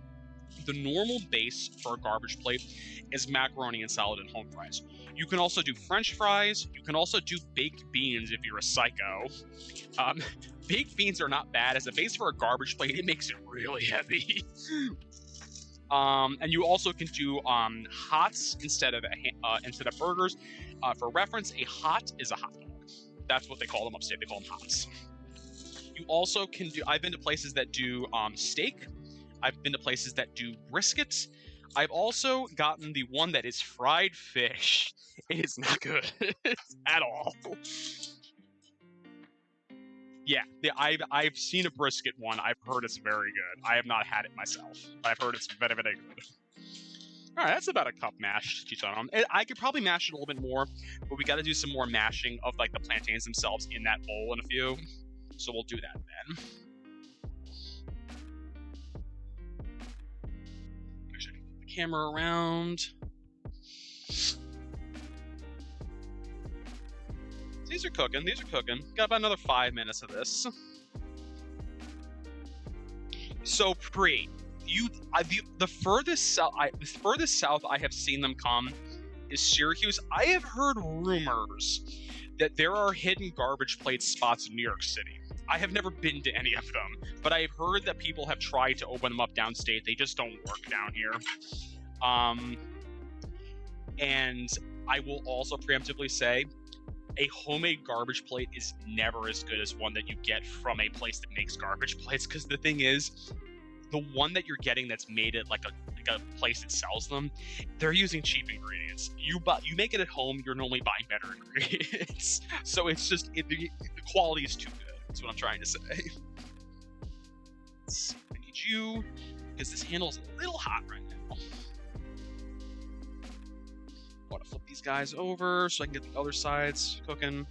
the normal base for a garbage plate is macaroni and salad and home fries. You can also do French fries. You can also do baked beans if you're a psycho. Baked beans are not bad. As a base for a garbage plate, it makes it really heavy. And you also can do hots instead of burgers. For reference, a hot is a hot dog. That's what they call them upstate. They call them hots. You also can do. I've been to places that do steak. I've been to places that do brisket. I've also gotten the one that is fried fish. It is not good at all. Yeah, I've seen a brisket one. I've heard it's very good. I have not had it myself, but I've heard it's very, very good. All right, that's about a cup mashed chicharron. I could probably mash it a little bit more, but we got to do some more mashing of the plantains themselves in that bowl in a few. So we'll do that then. camera around. These are cooking. Got about another 5 minutes of this. So the furthest south I have seen them come is Syracuse. I have heard rumors that there are hidden garbage plate spots in New York City. I have never been to any of them, but I have heard that people have tried to open them up downstate. They just don't work down here. And I will also preemptively say, a homemade garbage plate is never as good as one that you get from a place that makes garbage plates, because the thing is, the one that you're getting that's made at like a place that sells them, they're using cheap ingredients. You make it at home, you're normally buying better ingredients. So it's just the quality is too good. That's what I'm trying to say. So I need you, because this handle is a little hot right now. I want to flip these guys over so I can get the other sides cooking.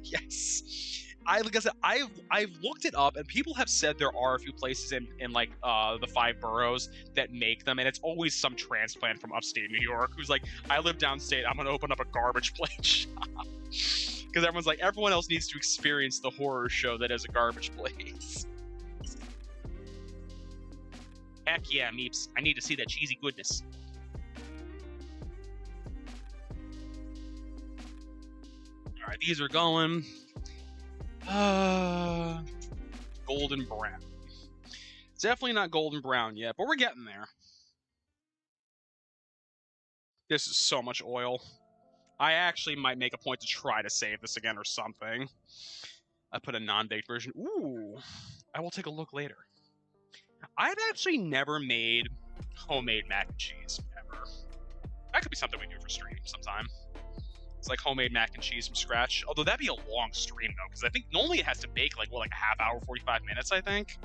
Yes. Like I said, I've looked it up, and people have said there are a few places in like the 5 boroughs that make them, and it's always some transplant from upstate New York who's like, I live downstate, I'm gonna open up a garbage plate shop. Because everyone's like, everyone else needs to experience the horror show that is a garbage place. Heck yeah, Meeps. I need to see that cheesy goodness. Alright, these are going. Golden brown. It's definitely not golden brown yet, but we're getting there. This is so much oil. I actually might make a point to try to save this again or something. I put a non-baked version. Ooh, I will take a look later. I've actually never made homemade mac and cheese, ever. That could be something we do for stream sometime. It's like homemade mac and cheese from scratch. Although that'd be a long stream though, because I think normally it has to bake like a half hour, 45 minutes, I think.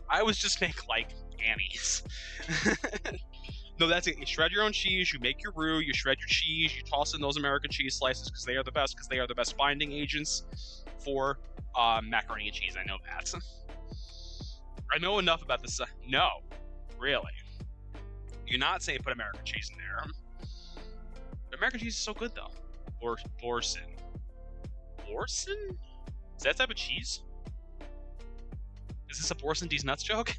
I always just make like Annie's. No, that's it. You shred your own cheese, you make your roux, you shred your cheese, you toss in those American cheese slices because they are the best binding agents for macaroni and cheese. I know that. I know enough about this. No, really. You're not saying put American cheese in there. American cheese is so good though. Boursin? Is that type of cheese? Is this a Boursin D's nuts joke?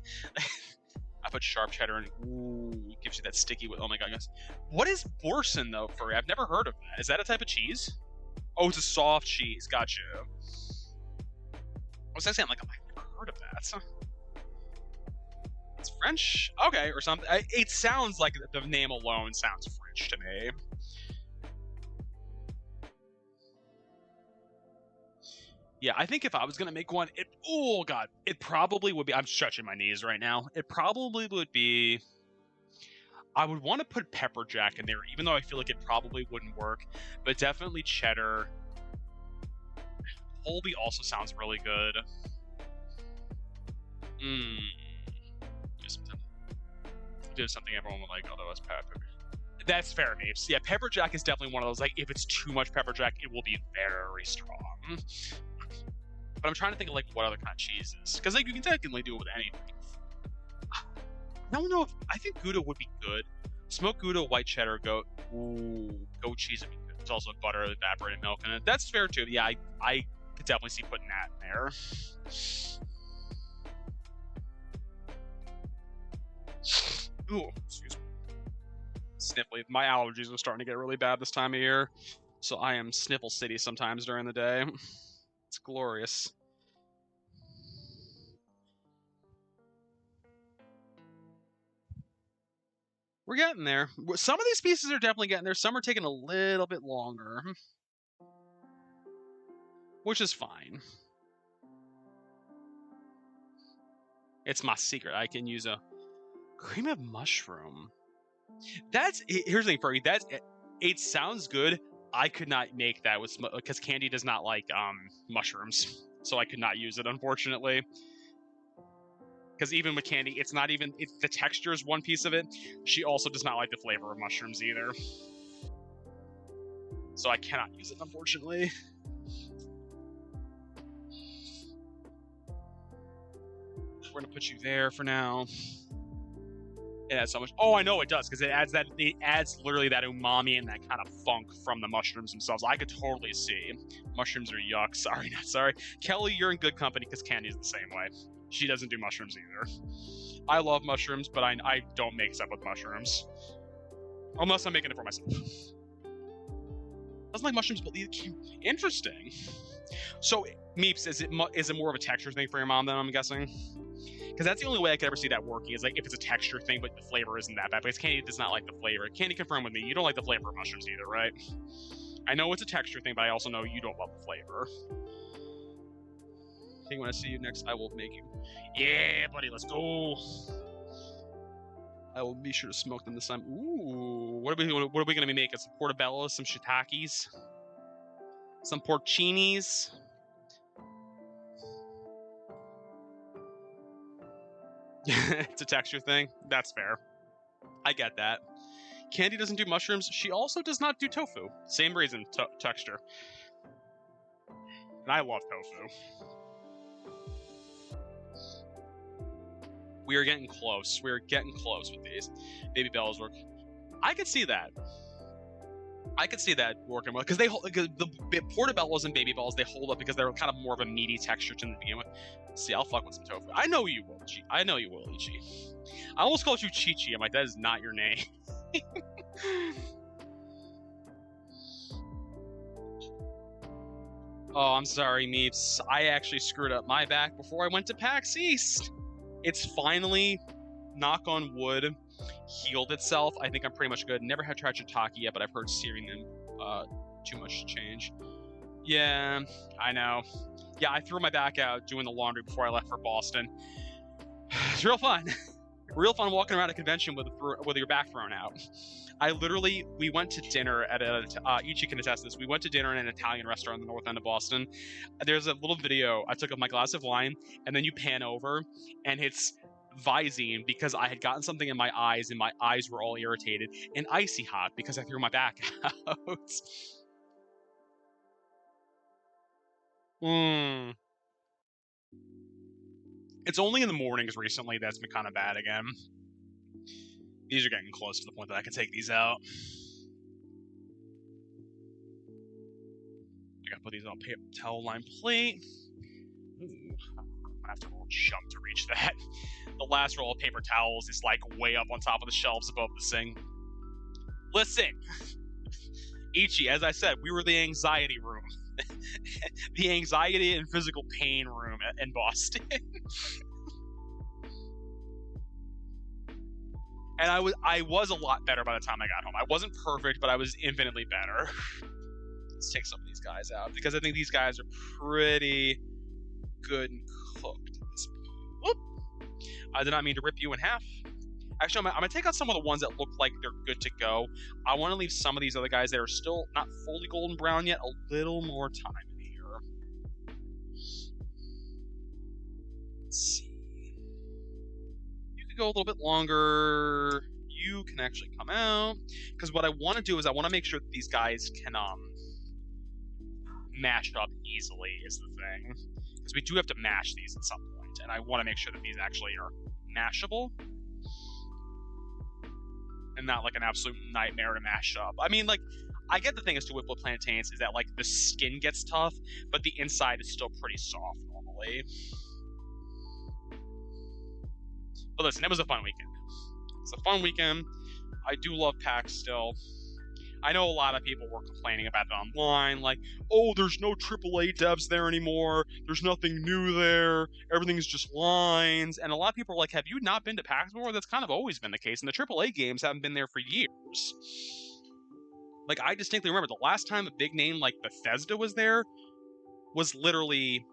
I put sharp cheddar in. Ooh, gives you that sticky. Oh my god, guys. What is Boursin though? I've never heard of that. Is that a type of cheese? Oh, it's a soft cheese. Gotcha. I was saying like I've never heard of that. It's French, okay, or something. It sounds like the name alone sounds French to me. Yeah, I think if I was gonna make one, oh god, it probably would be. I'm stretching my knees right now. It probably would be. I would want to put pepper jack in there, even though I feel like it probably wouldn't work. But definitely cheddar. Colby also sounds really good. Do something everyone would like, although it's pepper. That's fair, Mapes. Yeah, pepper jack is definitely one of those. Like, if it's too much pepper jack, it will be very strong. But I'm trying to think of like what other kind of cheese is, because like you can technically do it with anything. I don't know if I think Gouda would be good. Smoked Gouda, white cheddar, goat. Ooh, goat cheese would be good. There's also butter, evaporated milk in it. That's fair too. Yeah, I could definitely see putting that in there. Ooh, excuse me. Sniffly. My allergies are starting to get really bad this time of year, so I am sniffle city sometimes during the day. It's glorious. We're getting there. Some of these pieces are definitely getting there. Some are taking a little bit longer, which is fine. It's my secret. I can use a cream of mushroom. Here's the thing for you. It sounds good. I could not make that with, because Candy does not like mushrooms, so I could not use it, unfortunately. Because even with Candy, it's not even the texture is one piece of it. She also does not like the flavor of mushrooms either. so I cannot use it, unfortunately. We're gonna put you there for now. It adds so much. Oh, I know it does, because it adds literally that umami and that kind of funk from the mushrooms themselves. I could totally see. Mushrooms are yuck. Sorry, not sorry. Kelly, you're in good company, because Candy's the same way. She doesn't do mushrooms either. I love mushrooms, but I don't mix up with mushrooms. Unless I'm making it for myself. Doesn't like mushrooms, but interesting. So, Meeps, is it more of a texture thing for your mom then, I'm guessing? Because that's the only way I could ever see that working, is like if it's a texture thing, but the flavor isn't that bad. Because Candy does not like the flavor. Candy, confirm with me, you don't like the flavor of mushrooms either, right? I know it's a texture thing, but I also know you don't love the flavor. I think when I see you next, I will make you. Yeah, buddy, let's go. I will be sure to smoke them this time. Ooh, what are we going to be making? Some portobello, some shiitakes, some porcinis. It's a texture thing. That's fair. I get that. Candy doesn't do mushrooms. She also does not do tofu. Same reason, texture. And I love tofu. We are getting close. We are getting close with these. Baby bells work. I could see that. I could see that working well, because the portobellos and baby bells, they hold up because they're kind of more of a meaty texture to begin with. See, I'll fuck with some tofu. I know you will, Chi. I know you will, Ichi. I almost called you Chi-Chi. I'm like, that is not your name. Oh, I'm sorry, Meeps. I actually screwed up my back before I went to PAX East. It's finally, knock on wood, healed itself. I think I'm pretty much good. Never had tried shiitake yet, but I've heard searing them too much to change. Yeah, I know. Yeah, I threw my back out doing the laundry before I left for Boston. It's real fun. Real fun walking around a convention with your back thrown out. We went to dinner at Ichi can attest this. We went to dinner in an Italian restaurant in the north end of Boston. There's a little video I took of my glass of wine, and then you pan over, and it's Visine because I had gotten something in my eyes, and my eyes were all irritated, and icy hot because I threw my back out. It's only in the mornings recently that's been kind of bad again. These are getting close to the point that I can take these out. I gotta put these on a paper towel line plate. Ooh, I have to jump to reach that. The last roll of paper towels is like way up on top of the shelves above the sink. Listen, Ichi, as I said, we were the anxiety room. The anxiety and physical pain room in Boston. And I was a lot better by the time I got home. I wasn't perfect, but I was infinitely better. Let's take some of these guys out, because I think these guys are pretty good and cooked at this point. Whoop. I did not mean to rip you in half. Actually, I'm going to take out some of the ones that look like they're good to go. I want to leave some of these other guys that are still not fully golden brown yet a little more time in here. Let's see. You could go a little bit longer. You can actually come out. Because what I want to do is I want to make sure that these guys can mash up easily is the thing. Because we do have to mash these at some point, and I want to make sure that these actually are mashable. And not like an absolute nightmare to mash up. I mean, like, I get the thing is to with plantains is that like the skin gets tough, but the inside is still pretty soft normally. But listen, it was a fun weekend. It's a fun weekend. I do love PAX still. I know a lot of people were complaining about it online, like, oh, there's no AAA devs there anymore. There's nothing new there. Everything's just lines. And a lot of people are like, have you not been to PAX before? That's kind of always been the case. And the AAA games haven't been there for years. Like, I distinctly remember the last time a big name like Bethesda was there was literally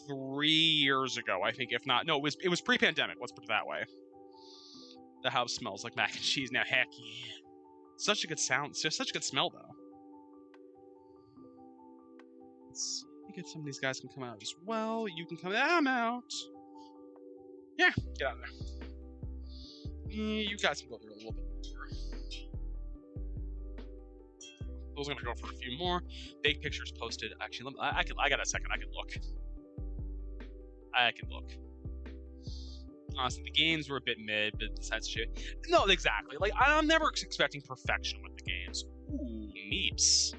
3 years ago, I think, if not. No, it was pre-pandemic. Let's put it that way. The house smells like mac and cheese now. Heck yeah. Such a good sound. It's just such a good smell, though. Let's see. I think some of these guys can come out as well. You can come out. I'm out. Yeah, get out of there. You guys can go there a little bit more. Those are gonna go for a few more. Big pictures posted. Actually, I got a second. I can look. Honestly, the games were a bit mid, but that's shit. No, exactly. Like, I'm never expecting perfection with the games. Ooh, Meeps.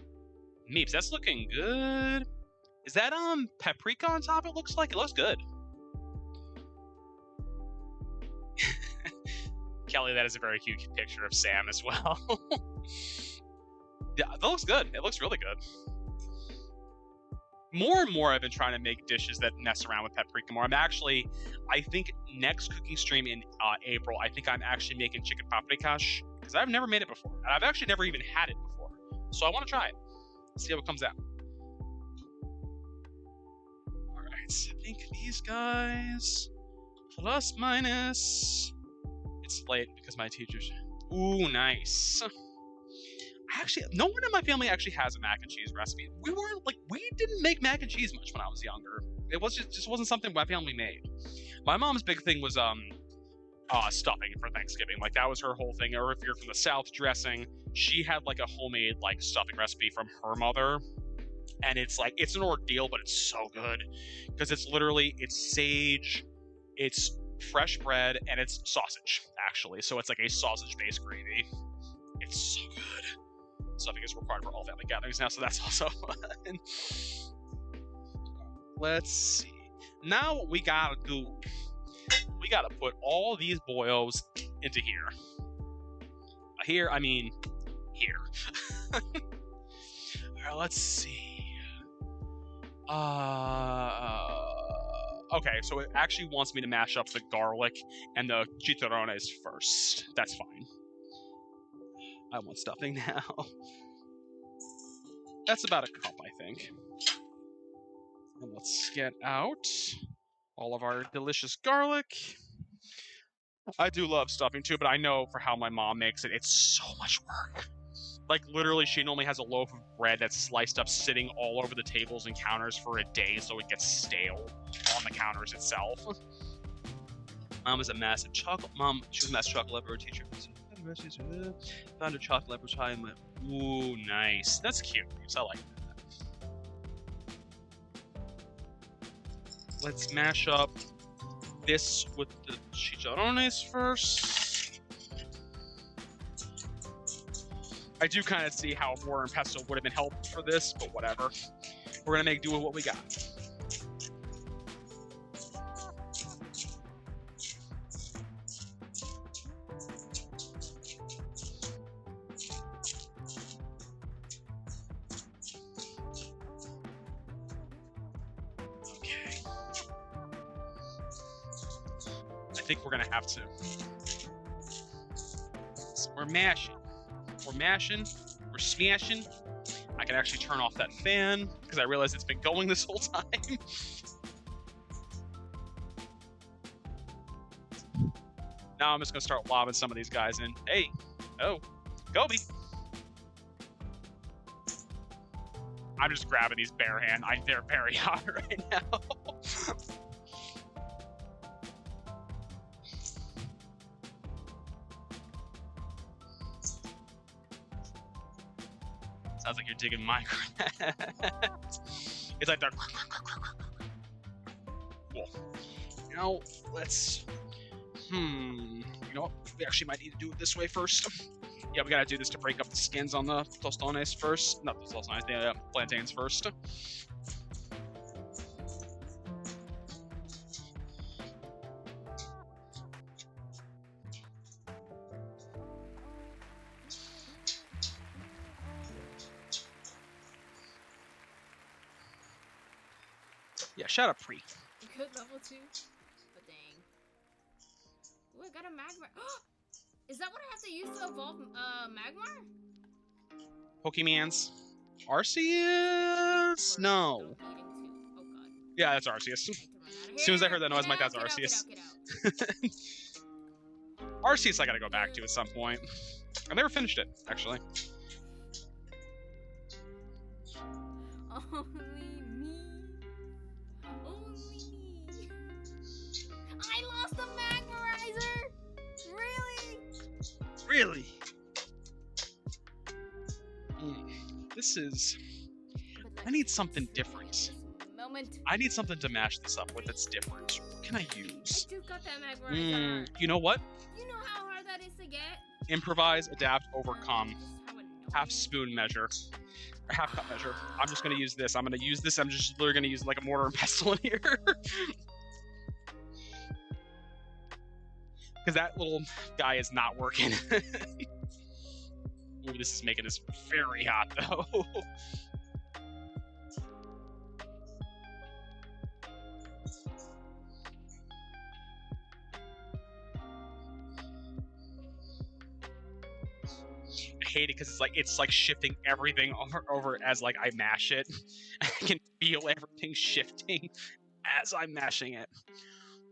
Meeps, that's looking good. Is that paprika on top? It looks good. Kelly, that is a very cute picture of Sam as well. Yeah, that looks good. It looks really good. More and more, I've been trying to make dishes that mess around with paprika more. I think next cooking stream in April, I think I'm actually making chicken paprikash because I've never made it before. And I've actually never even had it before. So I want to try it. See how it comes out. All right, I think these guys, plus minus. It's late because my teacher's. Ooh, nice. Actually, no one in my family actually has a mac and cheese recipe. We didn't make mac and cheese much when I was younger. It was just wasn't something my family made. My mom's big thing was stuffing for Thanksgiving. Like that was her whole thing. Or if you're from the South, dressing. She had like a homemade like stuffing recipe from her mother, and it's an ordeal, but it's so good because it's sage, it's fresh bread, and it's sausage actually. So it's like a sausage-based gravy. It's so good. Stuffing is required for all family gatherings now, so that's also fun. Let's see. Now what we gotta do, we gotta put all these boyos into here. Here, I mean, here. Alright, let's see. Okay, so it actually wants me to mash up the garlic and the chicharrones first. That's fine. I want stuffing now. That's about a cup, I think. And let's get out all of our delicious garlic. I do love stuffing too, but I know for how my mom makes it, it's so much work. Like literally, she normally has a loaf of bread that's sliced up sitting all over the tables and counters for a day so it gets stale on the counters itself. Mom is a massive chocolate. She was a massive chocolate lover teacher. Found a chocolate leopard pie in my. Ooh, nice. That's cute. I like that. Let's mash up this with the chicharrones first. I do kind of see how more and pesto would have been helpful for this, but whatever. We're gonna make do with what we got. I think we're gonna have to. So we're mashing, we're smashing. I can actually turn off that fan because I realized it's been going this whole time. Now I'm just gonna start lobbing some of these guys in. Hey, oh, Kobe. I'm just grabbing these bare hand. They're very hot right now. Sounds like you're digging Minecraft. It's like the. Cool. Now let's. You know what? We actually might need to do it this way first. Yeah, we gotta do this to break up the skins on the tostones first. Not the tostones, the plantains first. Yeah, shut up, Pre. Good level 2. But dang. Ooh, I got a Magmar. Is that what I have to use to evolve Magmar? Pokemans. Arceus? No. Oh, God. Yeah, that's Arceus. As soon as I heard that noise, I'm like, that's Arceus. Arceus I gotta go back to at some point. I never finished it, actually. Only me. Only me. I lost the Magmarizer! Really? Really? this is... But I need something different. Moment. I need something to mash this up with that's different. What can I use? I just got that magmarizer. You know what? You know how hard that is to get? Improvise, adapt, overcome. Half spoon measure. Or half cup measure. I'm just gonna use this. I'm gonna use this. I'm just literally gonna use like a mortar and pestle in here. Because that little guy is not working. Ooh, this is making this very hot though. I hate it because it's like shifting everything over as like I mash it. I can feel everything shifting as I'm mashing it.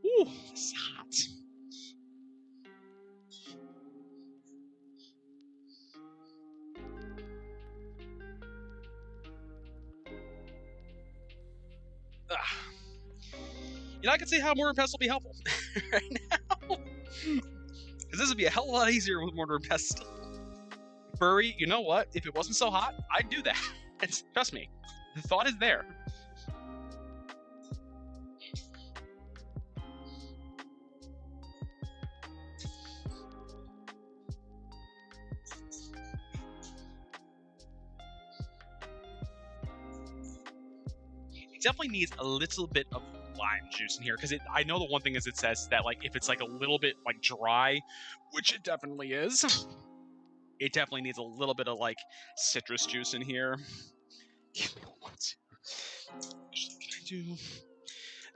Ooh, it's hot. Ugh. You know, I can see how mortar and pestle will be helpful right now. Because this would be a hell of a lot easier with mortar and pestle. Furry, you know what? If it wasn't so hot, I'd do that. Trust me, the thought is there. It definitely needs a little bit of lime juice in here because I know the one thing is it says that like if it's like a little bit like dry, which it definitely is. It definitely needs a little bit of like citrus juice in here. Give me one, two.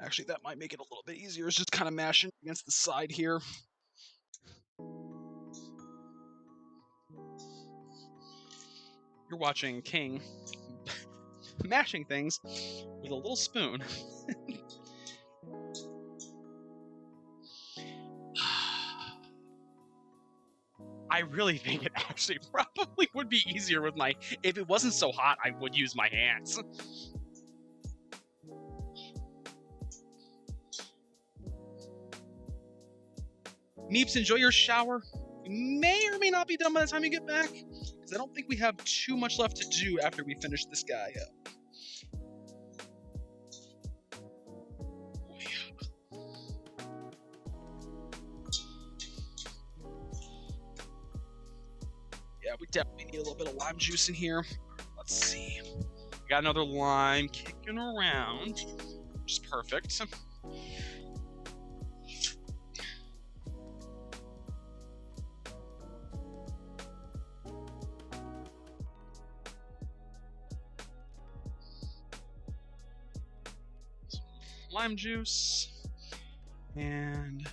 Actually, that might make it a little bit easier. It's just kind of mashing against the side here. You're watching King mashing things with a little spoon. I really think it actually probably would be easier with my... If it wasn't so hot, I would use my hands. Meeps, enjoy your shower. You may or may not be done by the time you get back, because I don't think we have too much left to do after we finish this guy up. Yeah, we definitely need a little bit of lime juice in here. Let's see. We got another lime kicking around, which is perfect. Lime juice and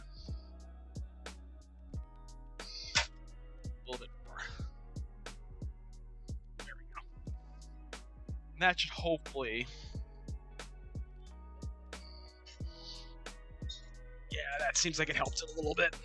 a little bit more. There we go. And that should hopefully, yeah, that seems like it helped it a little bit.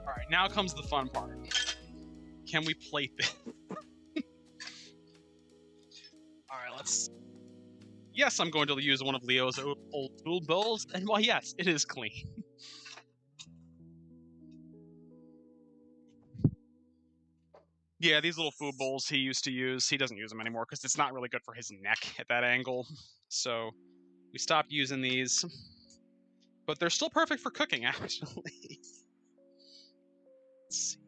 Alright, now comes the fun part. Can we plate this? Alright, let's... Yes, I'm going to use one of Leo's old food bowls, and well, yes, it is clean. Yeah, these little food bowls he used to use, he doesn't use them anymore because it's not really good for his neck at that angle. So, we stopped using these. But they're still perfect for cooking, actually. Let's see.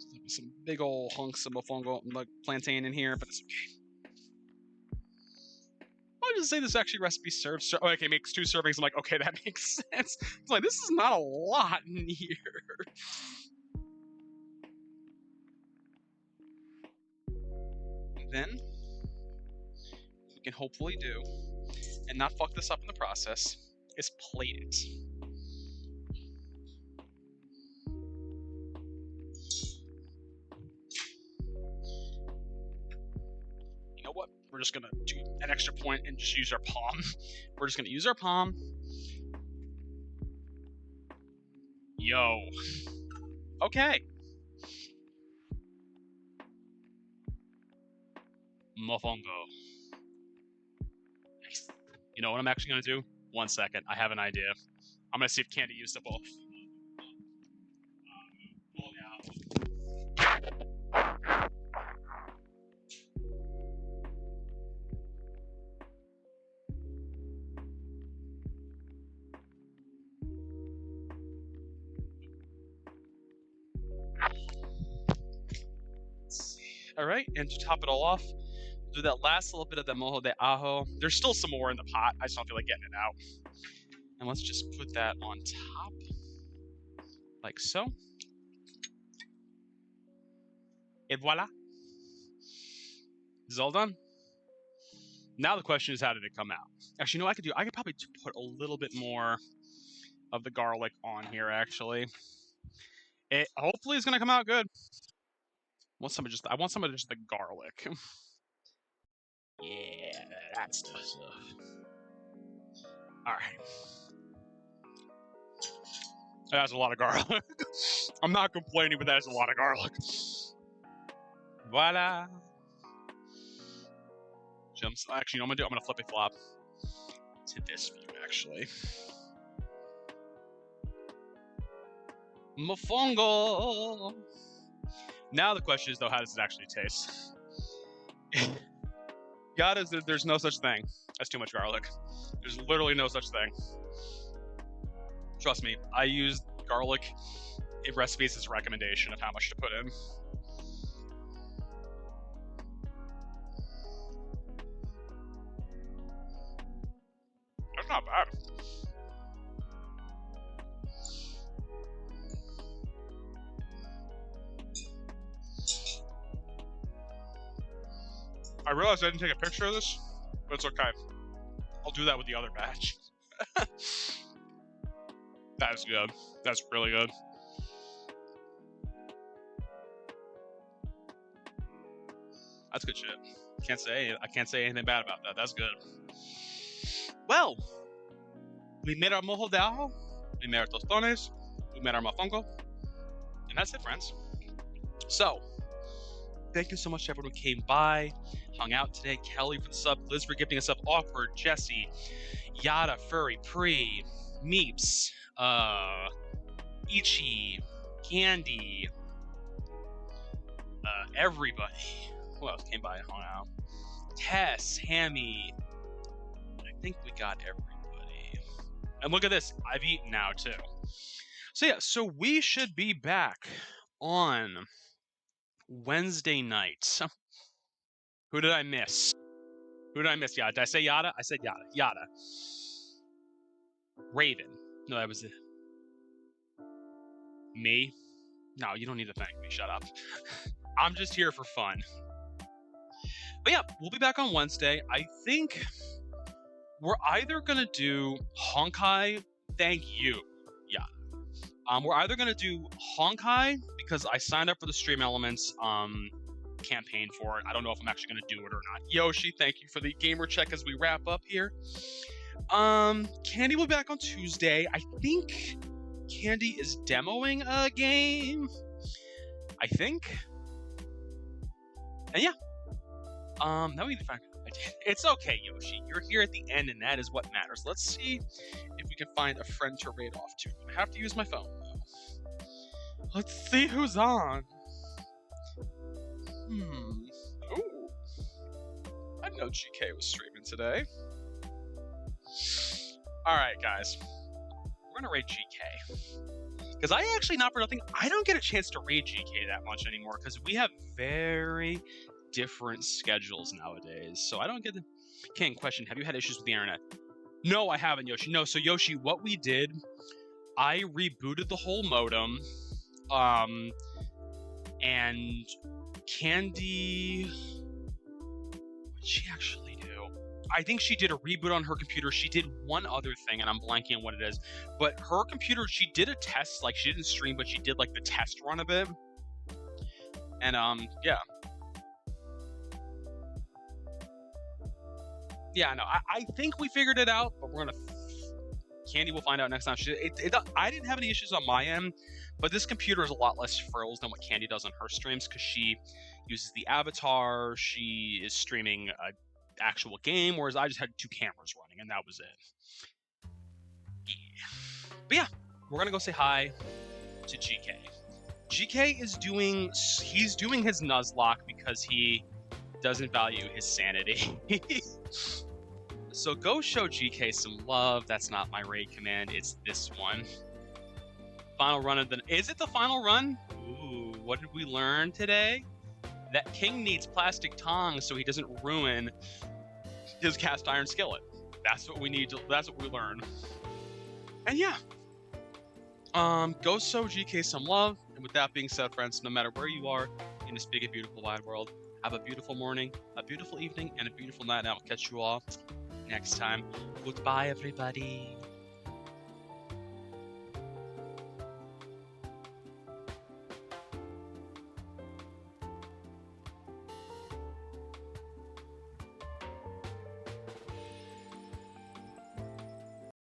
There'll be some big old hunks of mofongo plantain in here, but it's okay. I'll just say this actually recipe serves. Oh, okay, makes 2 servings. I'm like, okay, that makes sense. It's like, this is not a lot in here. And then, we can hopefully do, and not fuck this up in the process, is plate it. You know what? We're just gonna do an extra point and just use our palm. We're just gonna use our palm. Yo. Okay. Mofongo. Nice. You know what I'm actually gonna do? 1 second. I have an idea. I'm gonna see if Candy used up both. All right, and to top it all off, do that last little bit of the Mojo de Ajo. There's still some more in the pot. I just don't feel like getting it out. And let's just put that on top, like so. And voila. This is all done. Now the question is, how did it come out? Actually, you know what I could probably put a little bit more of the garlic on here, actually. It hopefully is going to come out good. I want some of just the garlic. Yeah, that stuff. All right. That's a lot of garlic. I'm not complaining, but that's a lot of garlic. Voila. Actually, you know what I'm gonna do? I'm gonna flip a flop to this view, actually. Mofongo. Now the question is, though, how does it actually taste? There's no such thing as too much garlic. There's literally no such thing. Trust me, I use garlic in recipes as a recommendation of how much to put in. That's not bad. I realized I didn't take a picture of this, but it's okay. I'll do that with the other batch. That's good. That's really good. That's good shit. I can't say anything bad about that. That's good. Well, we made our mojo de ajo, we made our tostones, we made our mofongo, and that's it, friends. So, thank you so much to everyone who came by, hung out today. Kelly for the sub, Liz for gifting us up, Awkward, Jesse, Yada, Furry, Pre, Meeps, Ichi, Candy, everybody. Who else came by and hung out? Tess, Hammy. I think we got everybody. And look at this, I've eaten now too. So yeah, so we should be back on Wednesday night. Who did I miss? Who did I miss? Yada. Did I say Yada? I said Yada. Yada. Raven. No, that was it. Me? No, you don't need to thank me. Shut up. I'm just here for fun. But yeah, we'll be back on Wednesday. I think we're either going to do Honkai. Thank you. Yeah. We're either going to do Honkai because I signed up for the Stream Elements campaign for it. I don't know if I'm actually going to do it or not. Yoshi, thank you for the gamer check as we wrap up here. Candy will be back on Tuesday. I think Candy is demoing a game. I think. And yeah. Now we need to find. It's okay, Yoshi. You're here at the end, and that is what matters. Let's see if we can find a friend to raid off to. I have to use my phone. Let's see who's on. Ooh. I didn't know GK was streaming today. Alright, guys. We're gonna raid GK. Because I actually, not for nothing, I don't get a chance to raid GK that much anymore, because we have very different schedules nowadays. So I don't get the... King, question, have you had issues with the internet? No, I haven't, Yoshi. No, so Yoshi, what we did, I rebooted the whole modem, and Candy... What did she actually do? I think she did a reboot on her computer. She did one other thing, and I'm blanking on what it is. But her computer, she did a test. Like, she didn't stream, but she did, like, the test run of it. And, yeah. Yeah, no, I think we figured it out, but we're gonna... Candy will find out next time. I didn't have any issues on my end, but this computer is a lot less frills than what Candy does on her streams, because she uses the avatar, she is streaming a actual game, whereas I just had 2 cameras running, and that was it. Yeah. But yeah, we're gonna go say hi to GK. GK is doing his Nuzlocke because he doesn't value his sanity. So go show GK some love. That's not my raid command, it's this one. Final run of the... Is it the final run? Ooh, what did we learn today? That King needs plastic tongs so he doesn't ruin his cast iron skillet. That's what we need to... That's what we learn. And yeah. Go show GK some love. And with that being said, friends, no matter where you are in this big and beautiful wide world, have a beautiful morning, a beautiful evening, and a beautiful night. And I will catch you all next time. Goodbye, everybody.